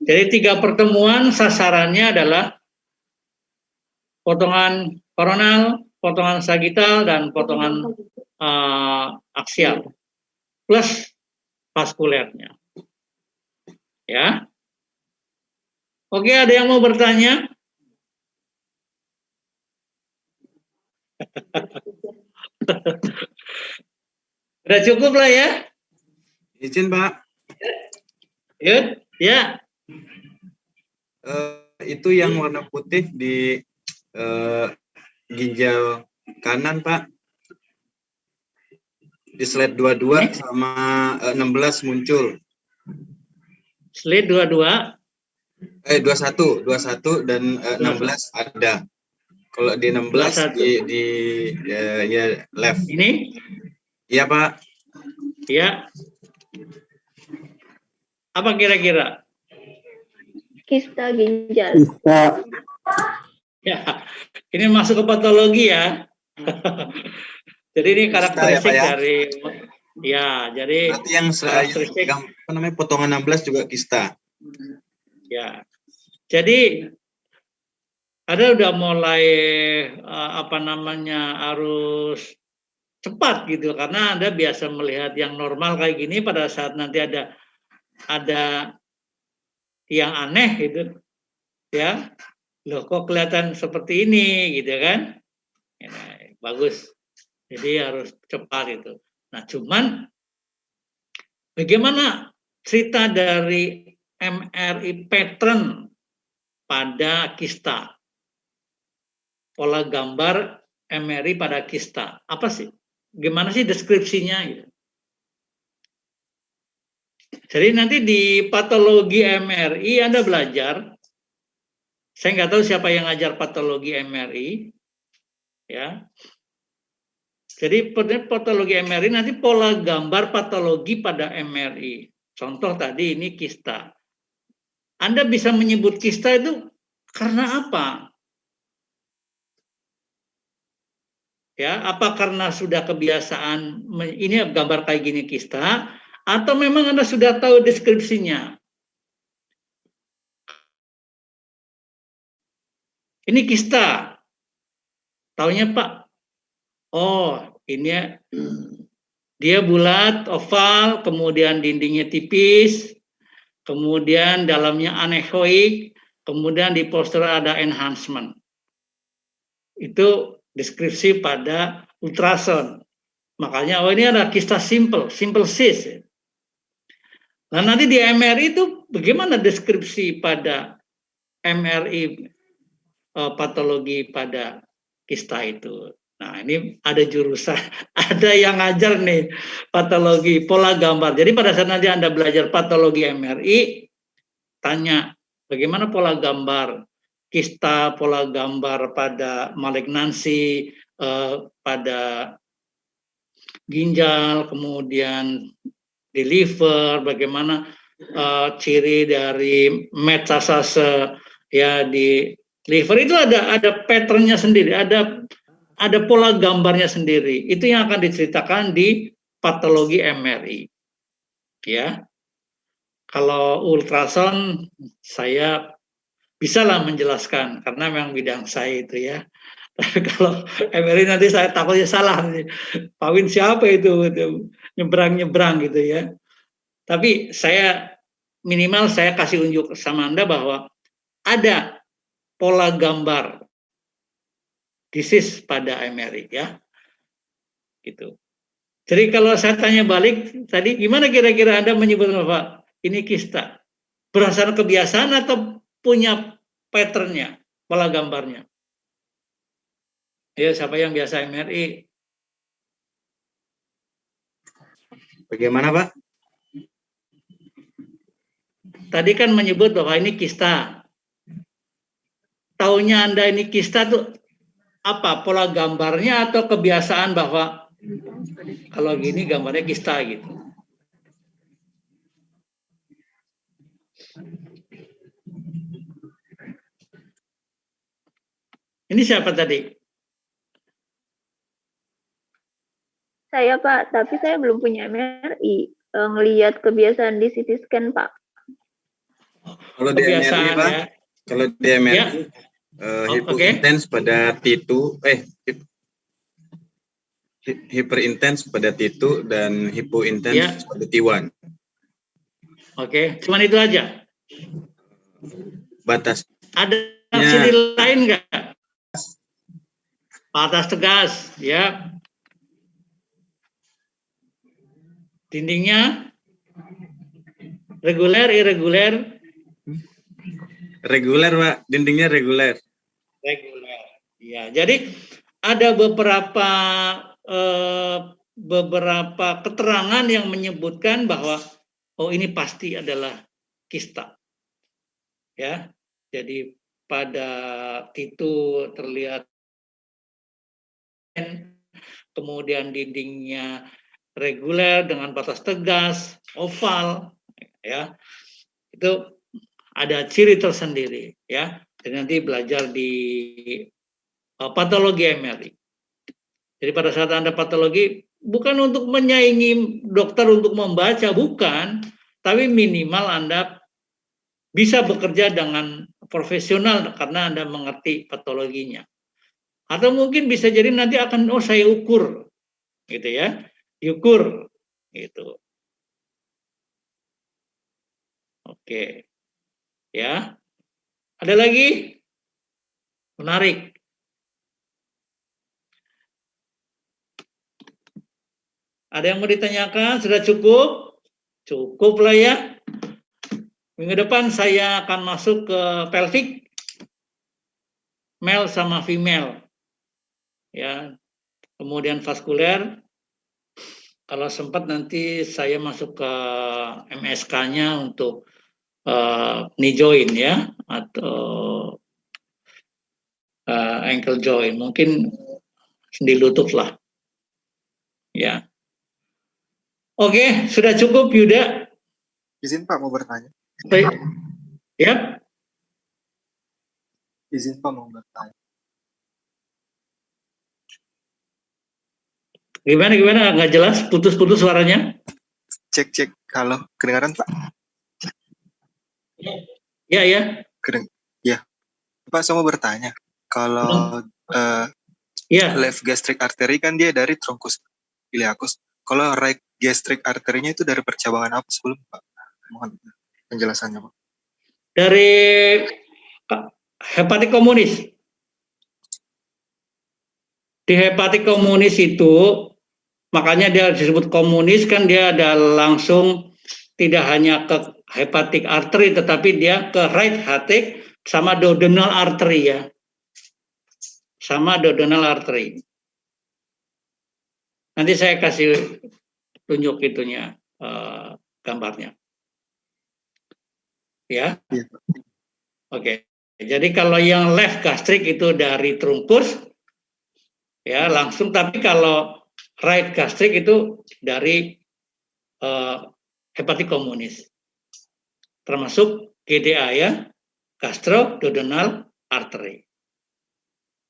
Jadi 3 pertemuan sasarannya adalah potongan koronal, potongan sagital, dan potongan aksial plus vaskulernya. Ya. Oke, ada yang mau bertanya? Udah cukup lah ya. Izin Pak. Yud, ya. Itu yang warna putih di ginjal kanan Pak. Di slide 22 sama 16 muncul. Slide 22. 21 dan 16 ada. Kalau di 16 ya left. Ini? Iya Pak. Ya. Apa kira-kira? Kista ginjal. Kista. Ya, ini masuk ke patologi ya. Jadi ini karakteristik ya, dari ya, jadi berarti yang apa namanya potongan 16 juga kista. Ya. Jadi ada udah mulai apa namanya harus cepat gitu karena Anda biasa melihat yang normal kayak gini pada saat nanti ada yang aneh gitu ya, loh kok kelihatan seperti ini gitu kan ya, bagus, jadi harus cepat itu. Nah cuman bagaimana cerita dari MRI pattern pada kista, pola gambar MRI pada kista apa sih, gimana sih deskripsinya gitu. Jadi nanti di patologi MRI Anda belajar, saya nggak tahu siapa yang ngajar patologi MRI, ya. Jadi patologi MRI nanti pola gambar patologi pada MRI. Contoh tadi ini kista. Anda bisa menyebut kista itu karena apa? Ya, apa karena sudah kebiasaan ini gambar kayak gini kista? Atau memang Anda sudah tahu deskripsinya? Ini kista. Taunya Pak, oh ini dia bulat, oval, kemudian dindingnya tipis, kemudian dalamnya anechoik, kemudian di postur ada enhancement. Itu deskripsi pada ultrasound. Makanya, oh ini ada kista simple cyst. Nah nanti di MRI itu bagaimana deskripsi pada MRI patologi pada kista itu. Nah ini ada jurusan, ada yang ngajar nih patologi pola gambar. Jadi pada saat nanti Anda belajar patologi MRI, tanya bagaimana pola gambar kista, pola gambar pada malignansi, pada ginjal, kemudian di liver, bagaimana ciri dari metastase ya di liver itu ada patternnya sendiri, ada pola gambarnya sendiri. Itu yang akan diceritakan di patologi MRI. Ya. Kalau ultrasound saya bisalah menjelaskan karena memang bidang saya itu ya. Tapi kalau MRI nanti saya takutnya salah nih. Pak Win siapa itu nyebrang gitu ya. Tapi saya minimal saya kasih unjuk sama Anda bahwa ada pola gambar disease pada MRI ya. Gitu. Jadi kalau saya tanya balik tadi gimana kira-kira Anda menyebut Pak ini kista? Berdasarkan kebiasaan atau punya patternnya, pola gambarnya? Ya, siapa yang biasa MRI? Bagaimana Pak? Tadi kan menyebut bahwa ini kista. Taunya Anda ini kista tuh apa? Pola gambarnya atau kebiasaan bahwa kalau gini gambarnya kista gitu? Ini siapa tadi? Saya Pak, tapi saya belum punya MRI. Ngelihat kebiasaan di CT scan Pak. Kalau di MRI Pak, ya. kalau di MRI, Ya. hyperintens pada T2, hyperintens pada T2 dan hypointens pada T1. Oke, cuman itu aja. Batas. Ada ciri lain nggak? Batas tegas, ya. Dindingnya reguler, irreguler. Reguler, Pak. Dindingnya reguler. Reguler. Ya, jadi ada beberapa keterangan yang menyebutkan bahwa ini pasti adalah kista. Ya. Jadi pada itu terlihat kemudian dindingnya reguler dengan batas tegas, oval, ya. Itu ada ciri tersendiri, ya. Dan nanti belajar di patologi MRI. Jadi pada saat Anda patologi bukan untuk menyaingi dokter untuk membaca, bukan, tapi minimal Anda bisa bekerja dengan profesional karena Anda mengerti patologinya. Atau mungkin bisa jadi nanti akan saya ukur, gitu ya, diukur, gitu. Oke, ya. Ada lagi? Menarik. Ada yang mau ditanyakan? Sudah cukup? Cukup lah ya. Minggu depan saya akan masuk ke pelvic, male sama female, ya. Kemudian vaskuler. Kalau sempat nanti saya masuk ke MSK-nya untuk knee joint ya, atau ankle joint, mungkin sendi lutut lah, ya. Oke, sudah cukup Yuda. Izin Pak mau bertanya. Ya. Izin Pak mau bertanya. Gimana nggak jelas, putus-putus suaranya? Cek halo, kedengaran Pak? Ya. Ya. Pak saya mau bertanya. Kalau left gastric artery kan dia dari truncus iliacus. Kalau right gastric arterinya itu dari percabangan apa sebelum Pak? Mohon penjelasannya Pak. Dari hepatik komunis. Di hepatik komunis itu, makanya dia disebut komunis, kan dia ada langsung tidak hanya ke hepatic artery, tetapi dia ke right hepatic sama duodenal artery ya. Sama duodenal artery. Nanti saya kasih tunjuk itunya, gambarnya. Ya. Oke. Jadi kalau yang left gastric itu dari trunkus, ya langsung. Tapi kalau right gastric itu dari hepatik komunis, termasuk GDA ya, gastroduodenal artery.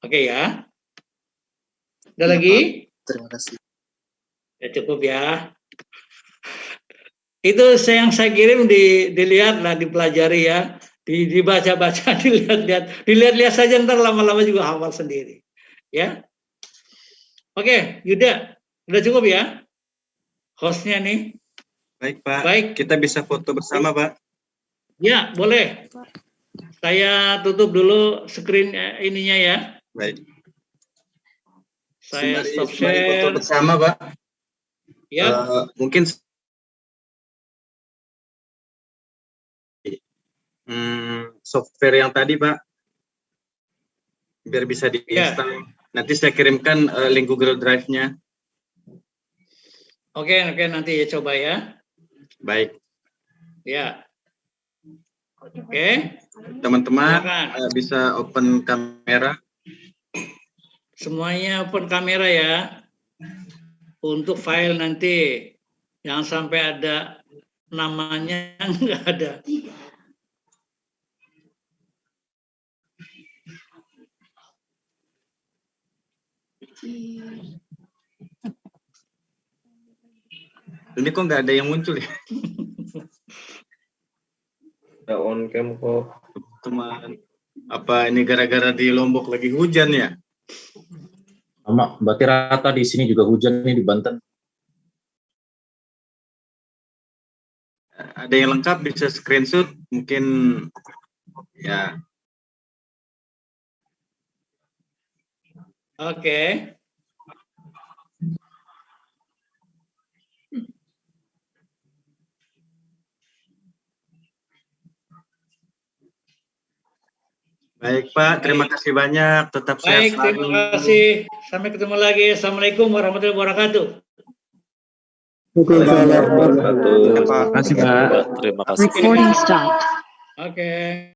Oke ya. Ada lagi? Terima kasih. Ya, cukup ya. Itu yang saya kirim dilihat lah, dipelajari ya, dibaca-baca, dilihat saja, ntar lama-lama juga hafal sendiri. Ya. Oke, Yuda, udah cukup ya? Hostnya nih. Baik Pak. Baik. Kita bisa foto bersama Pak. Ya, boleh. Saya tutup dulu screen ininya ya. Baik. Saya stop foto share. bersama Pak. Ya. Mungkin software yang tadi Pak, biar bisa diinstal. Nanti saya kirimkan link Google Drive-nya. Oke, nanti ya coba ya. Baik. Ya. Oke. Teman-teman bisa open kamera. Semuanya open kamera ya. Untuk file nanti jangan sampai ada namanya nggak ada. Ini kok nggak ada yang muncul ya? Udah on cam kok. Teman. Apa ini gara-gara di Lombok lagi hujan ya? Sama, berarti rata di sini juga hujan nih di Banten. Ada yang lengkap bisa screenshot mungkin ya. Oke. Baik Pak, terima kasih banyak. Tetap sehat Baik, selalu. terima kasih. Sampai ketemu lagi. Assalamualaikum warahmatullahi wabarakatuh. Waalaikumsalam. Terima kasih, Pak. Recording stopped. Oke.